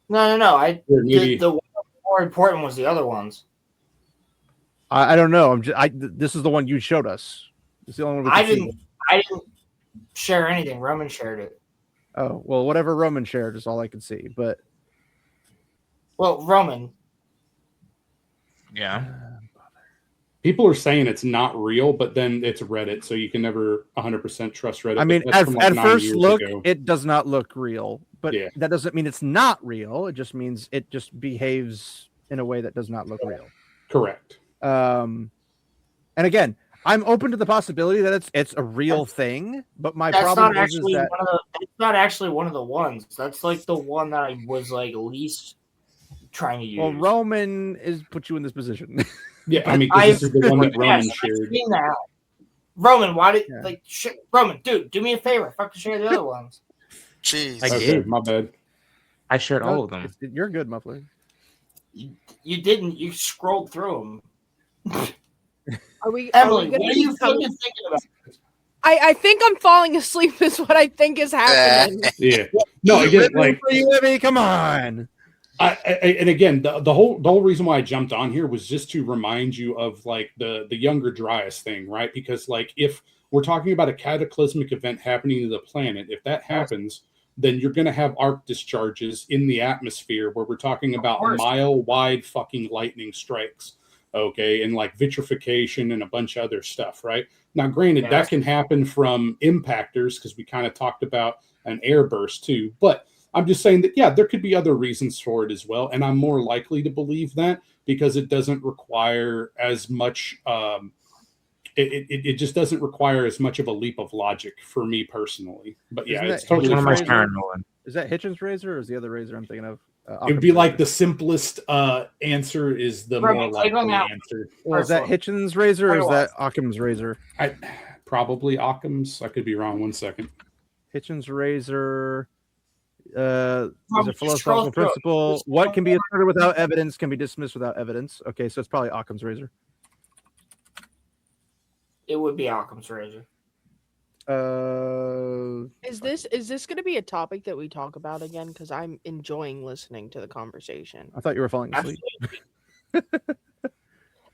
No. The one more important was the other ones. I don't know. This is the one you showed us. It's the only one I didn't share anything. Roman shared it. Oh well, whatever Roman shared is all I could see. But Roman. Yeah. People are saying it's not real, but then it's Reddit, so you can never 100% trust Reddit. I mean, at first look, it does not look real. but that doesn't mean it's not real. It just means it just behaves in a way that does not look real. Correct. And again, I'm open to the possibility that it's a real thing, but my problem is that it's not actually one of the ones. That's like the one that I was like least trying to use. Well, Roman is put you in this position. Yeah, I mean, this is the one that Roman shared. Roman, why did Roman, dude, do me a favor, fucking share the other ones. Jeez, I did. My bad. I shared all of them. You're good, Muffler. You didn't. You scrolled through them. Emily, what are you fucking thinking about? I think I'm falling asleep. Is what I think is happening. Yeah. No, again, like, come on. And again, the whole reason why I jumped on here was just to remind you of like the younger Dryas thing, right? Because like if we're talking about a cataclysmic event happening to the planet, if that happens, then you're going to have arc discharges in the atmosphere where we're talking about mile-wide fucking lightning strikes, okay, and like vitrification and a bunch of other stuff, right? Now, granted, that can happen from impactors because we kind of talked about an air burst too, but I'm just saying that, yeah, there could be other reasons for it as well. And I'm more likely to believe that because it doesn't require as much, it just doesn't require as much of a leap of logic for me personally. But yeah, it's totally one of my paranoid. Is that Hitchens razor or is the other razor I'm thinking of? It would be like the simplest answer is the more likely answer. Well, is that Hitchens razor or is that Occam's razor? Probably Occam's. I could be wrong. 1 second. Hitchens razor. Is a philosophical principle. What can be asserted without evidence can be dismissed without evidence. Okay, so it's probably Occam's razor. It would be Occam's razor. Is this going to be a topic that we talk about again? Because I'm enjoying listening to the conversation. I thought you were falling asleep.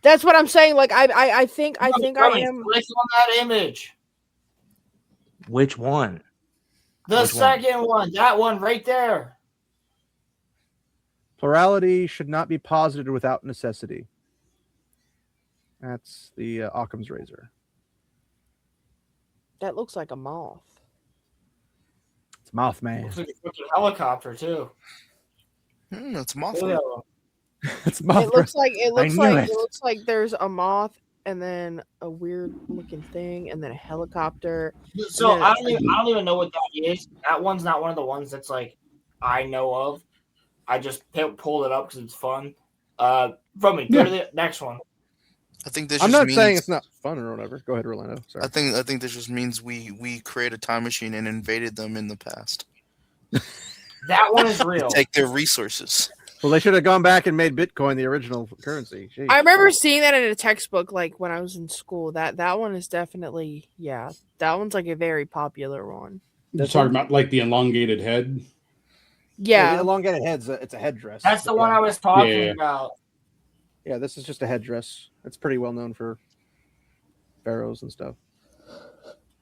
That's what I'm saying. Like I think I am. Click on that image. Which one? The second one. That one right there. Plurality should not be posited without necessity. That's the Occam's razor. That looks like a moth. It's Mothman. Looks like a fucking helicopter too. It's moth. It's moth. It looks like there's a moth and then a weird looking thing and then a helicopter. So I don't even know what that is. That one's not one of the ones that's like I know of. I just pulled it up because it's fun. From me, go to the next one. I think this. I'm not saying it's not fun or whatever. Go ahead, Rolando. Sorry. I think this just means we create a time machine and invaded them in the past. That one is real. Take their resources. Well, they should have gone back and made Bitcoin the original currency. Jeez. I remember seeing that in a textbook, like when I was in school. That one is definitely, yeah. That one's like a very popular one. You're talking about like the elongated head. Yeah, the elongated head's it's a headdress. That's the one I was talking about. Yeah, this is just a headdress. It's pretty well known for pharaohs and stuff.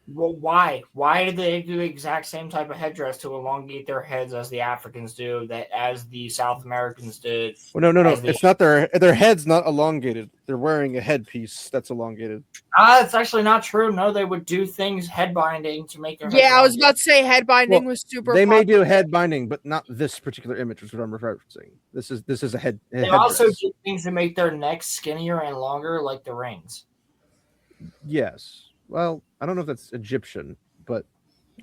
Well, why? Why did they do the exact same type of headdress to elongate their heads as the Africans do, that as the South Americans did? Well, no. It's not their head's not elongated. They're wearing a headpiece that's elongated. It's actually not true. No, they would do things head binding to make their head I was about to say head binding was super They popular. may do head binding, but not this particular image, which is what I'm referencing. This is a head. They also do things to make their necks skinnier and longer, like the rings. Yes. Well, I don't know if that's Egyptian, but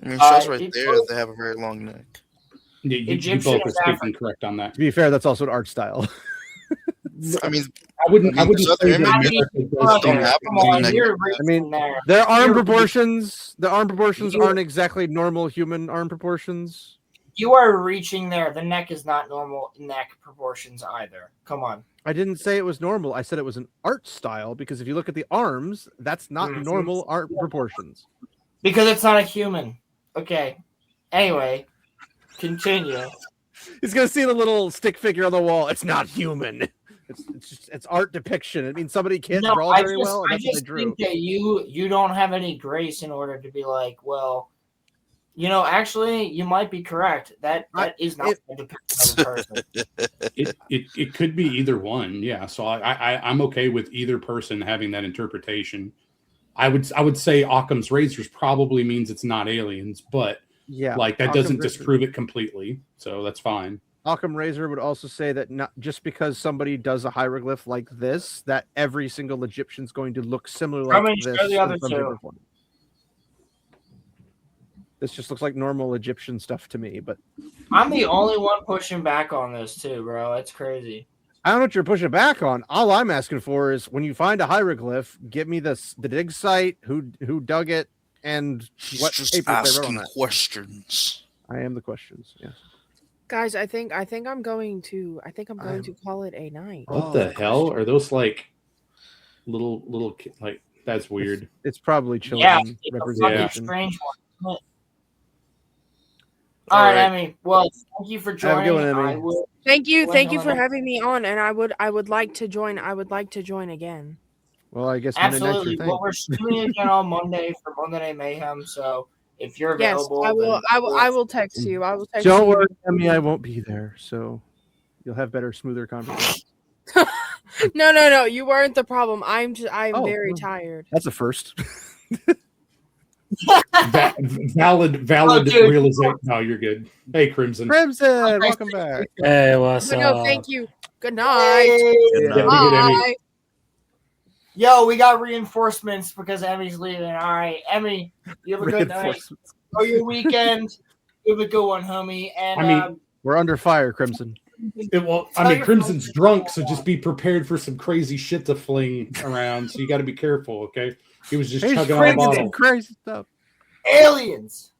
I mean, it shows right there that they have a very long neck. Yeah, you both are speaking correct on that. To be fair, that's also an art style. I mean, I wouldn't say that. I mean, their arm proportions. The arm proportions aren't exactly normal human arm proportions. You are reaching there. The neck is not normal neck proportions either. Come on. I didn't say it was normal. I said it was an art style because if you look at the arms, that's not normal art proportions. Because it's not a human. Okay. Anyway, continue. He's gonna see the little stick figure on the wall. It's not human. It's art depiction. I mean, somebody can't draw very well. And I just think that you don't have any grace in order to be like, well, actually, you might be correct. That is not a depiction of a person. It could be either one, yeah. So I'm okay with either person having that interpretation. I would say Occam's razors probably means it's not aliens, but Yeah, like that Occam doesn't Razor. disprove it completely, so that's fine. Occam Razor would also say that not just because somebody does a hieroglyph like this, that every single Egyptian's going to look similar like Roman, this. show the other in some two. shape or form. This just looks like normal Egyptian stuff to me, but I'm the only one pushing back on this too, bro. That's crazy. I don't know what you're pushing back on. All I'm asking for is when you find a hieroglyph, give me the dig site, who dug it, and what Just papers they wrote on asking that. questions. I am the questions. Yes. Guys, I think I'm going to call it a night. What the hell are those like little like that's weird. It's probably children It's a representation. strange one. All right, Emmy. Well, thank you for joining. Emmy. Thank you for having me on, and I would like to join. I would like to join again. Well, I guess absolutely. Well, we're streaming again on Monday for Monday Night Mayhem. So if you're available, yes, I will text you. I will text Don't you. worry, Emmy, I won't be there, so you'll have better, smoother conversations. No. You weren't the problem. I'm very tired. That's a first. Valid realization. No, you're good. Hey, Crimson. Welcome back. Hey, what's up? No, thank you. Good night. Bye. Yo, we got reinforcements because Emmy's leaving. All right, Emmy, you have a good night. Enjoy your weekend. You have a good one, homie. And we're under fire, Crimson. Crimson's drunk, so just be prepared for some crazy shit to fling around. So you got to be careful, okay? He was just chugging on a bottle. Crazy stuff. Aliens.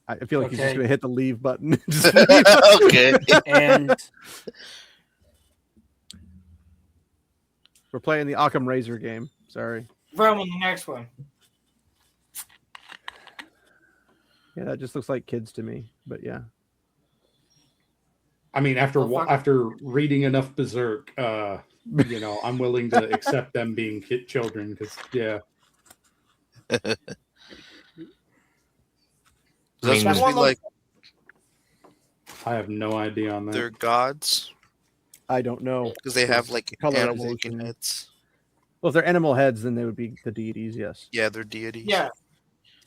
I feel like he's just gonna hit the leave button. Okay. And we're playing the Occam Razor game. Sorry. Roman, the next one. Yeah, that just looks like kids to me. But yeah. I mean, after reading enough Berserk, I'm willing to accept them being children because, yeah. That's supposed to be like I have no idea on that. They're gods. I don't know because they have like animal looking heads. Well, if they're animal heads, then they would be the deities. Yes. Yeah, they're deities. Yeah.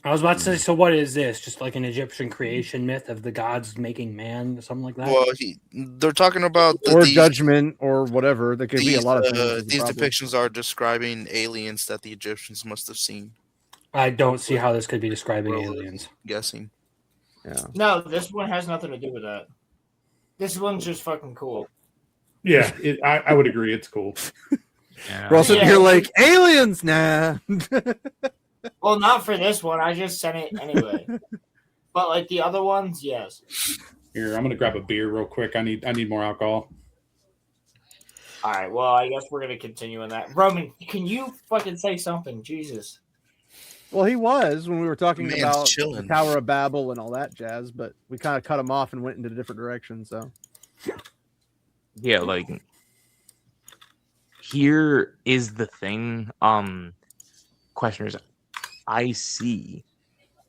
I was about to say, so what is this? Just like an Egyptian creation myth of the gods making man, or something like that? Well, they're talking about judgment or whatever. There could be a lot of things. These depictions are describing aliens that the Egyptians must have seen. I don't see how this could be describing aliens. Guessing. Yeah. No, this one has nothing to do with that. This one's just fucking cool. Yeah, I would agree. It's cool. We're all sitting here like aliens, nah. Well, not for this one. I just sent it anyway. But like the other ones, yes. Here, I'm gonna grab a beer real quick. I need more alcohol. All right. Well, I guess we're gonna continue on that. Roman, can you fucking say something? Jesus. Well, he was when we were talking about chilling. the Tower of Babel and all that jazz, but we kind of cut him off and went into a different direction. So, yeah, like here is the thing, questioners. I see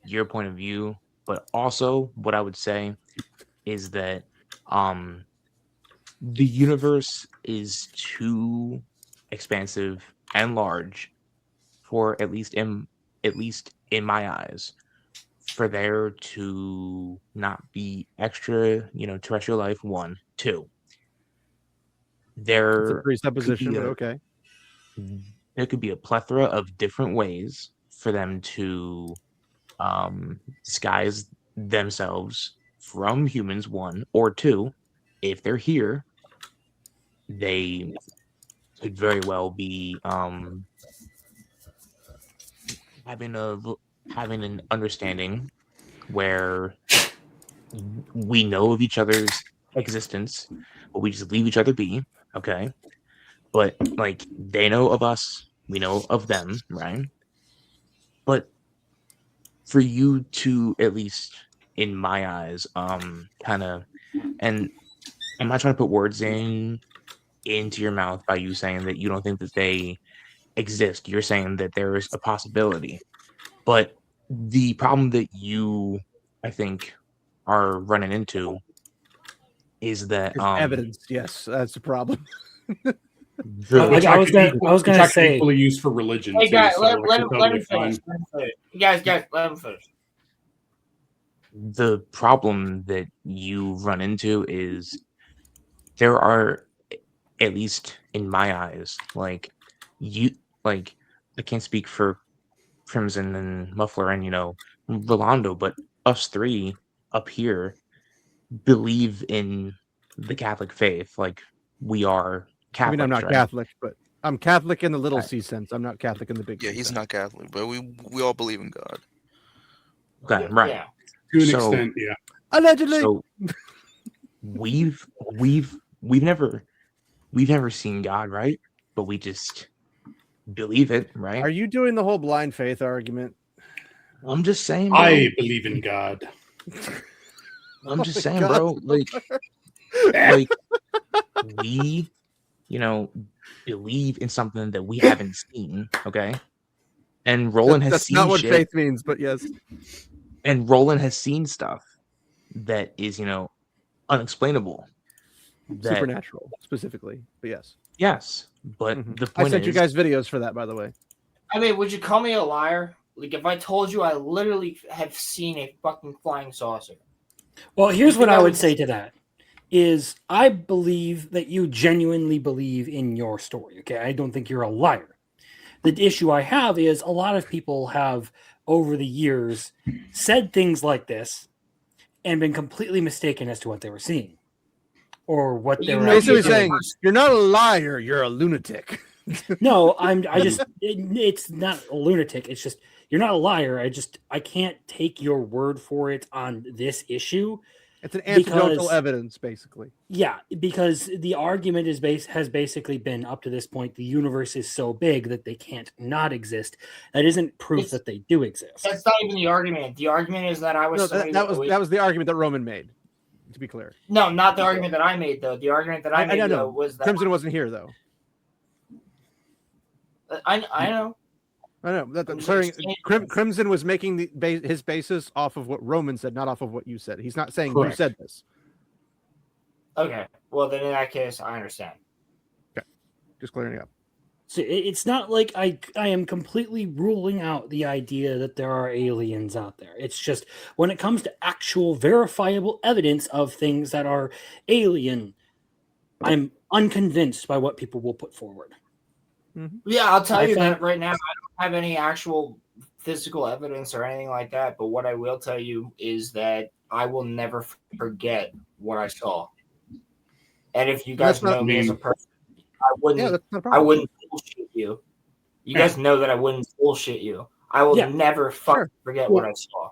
your point of view, but also what I would say is that the universe is too expansive and large for at least in my eyes for there to not be extra, terrestrial life. 1, 2. There presupposition, but okay. There could be a plethora of different ways for them to disguise themselves from humans. 1 or 2, if they're here, they could very well be having an understanding where we know of each other's existence, but we just leave each other be. Okay, but like they know of us, we know of them, right? But for you to, at least in my eyes, kind of, and I'm not trying to put words into your mouth by you saying that you don't think that they exist. You're saying that there is a possibility, but the problem that you, I think, are running into is that evidence. Yes, that's a problem. I was gonna say fully used for religion. Hey, too, guys, so let totally him finish. Guys, let him finish. The problem that you run into is there are, at least in my eyes, like I can't speak for Crimson and Muffler and Rolando, but us three up here believe in the Catholic faith. Like, we are I mean, Catholics, I'm not right? Catholic, but I'm Catholic in the little C sense. I'm not Catholic in the big Yeah, C he's sense. not Catholic, but we all believe in God. Okay, right. Yeah. To an extent, yeah. Allegedly. So we've never seen God, right? But we just believe it, right? Are you doing the whole blind faith argument? I'm just saying, bro. I believe in God. I'm just saying, God. bro. Like we, believe in something that we haven't seen. Okay, and Roland has That's seen not what shit. faith means, but yes. And Roland has seen stuff that is, unexplainable. Supernatural, specifically. But yes. Yes, but the I point sent is, you guys videos for that, by the way. I mean, would you call me a liar? Like, if I told you I literally have seen a fucking flying saucer. Well, here's what I would say to that. Is I believe that you genuinely believe in your story. Okay. I don't think you're a liar. The issue I have is a lot of people have over the years said things like this and been completely mistaken as to what they were seeing or what they were basically saying. You're not a liar. You're a lunatic. No, it's not a lunatic. It's just, you're not a liar. I can't take your word for it on this issue. It's an anecdotal evidence, basically. Yeah, because the argument has basically been up to this point, the universe is so big that they can't not exist. That isn't proof that they do exist. That's not even the argument. The argument is that I was. No, that was the argument that Roman made. To be clear. No, not the argument that I made though. The argument that I made though was that Crimson wasn't here though. I know. I know. Crimson was making his basis off of what Roman said, not off of what you said. He's not saying you said this. Okay. Well, then in that case, I understand. Okay. Just clearing it up. So it's not like I am completely ruling out the idea that there are aliens out there. It's just when it comes to actual verifiable evidence of things that are alien, I'm unconvinced by what people will put forward. Yeah, I'll tell you that right now. I don't have any actual physical evidence or anything like that. But what I will tell you is that I will never forget what I saw. And if you guys know me as a person, I wouldn't bullshit you. You guys know that I wouldn't bullshit you. I will never forget what I saw.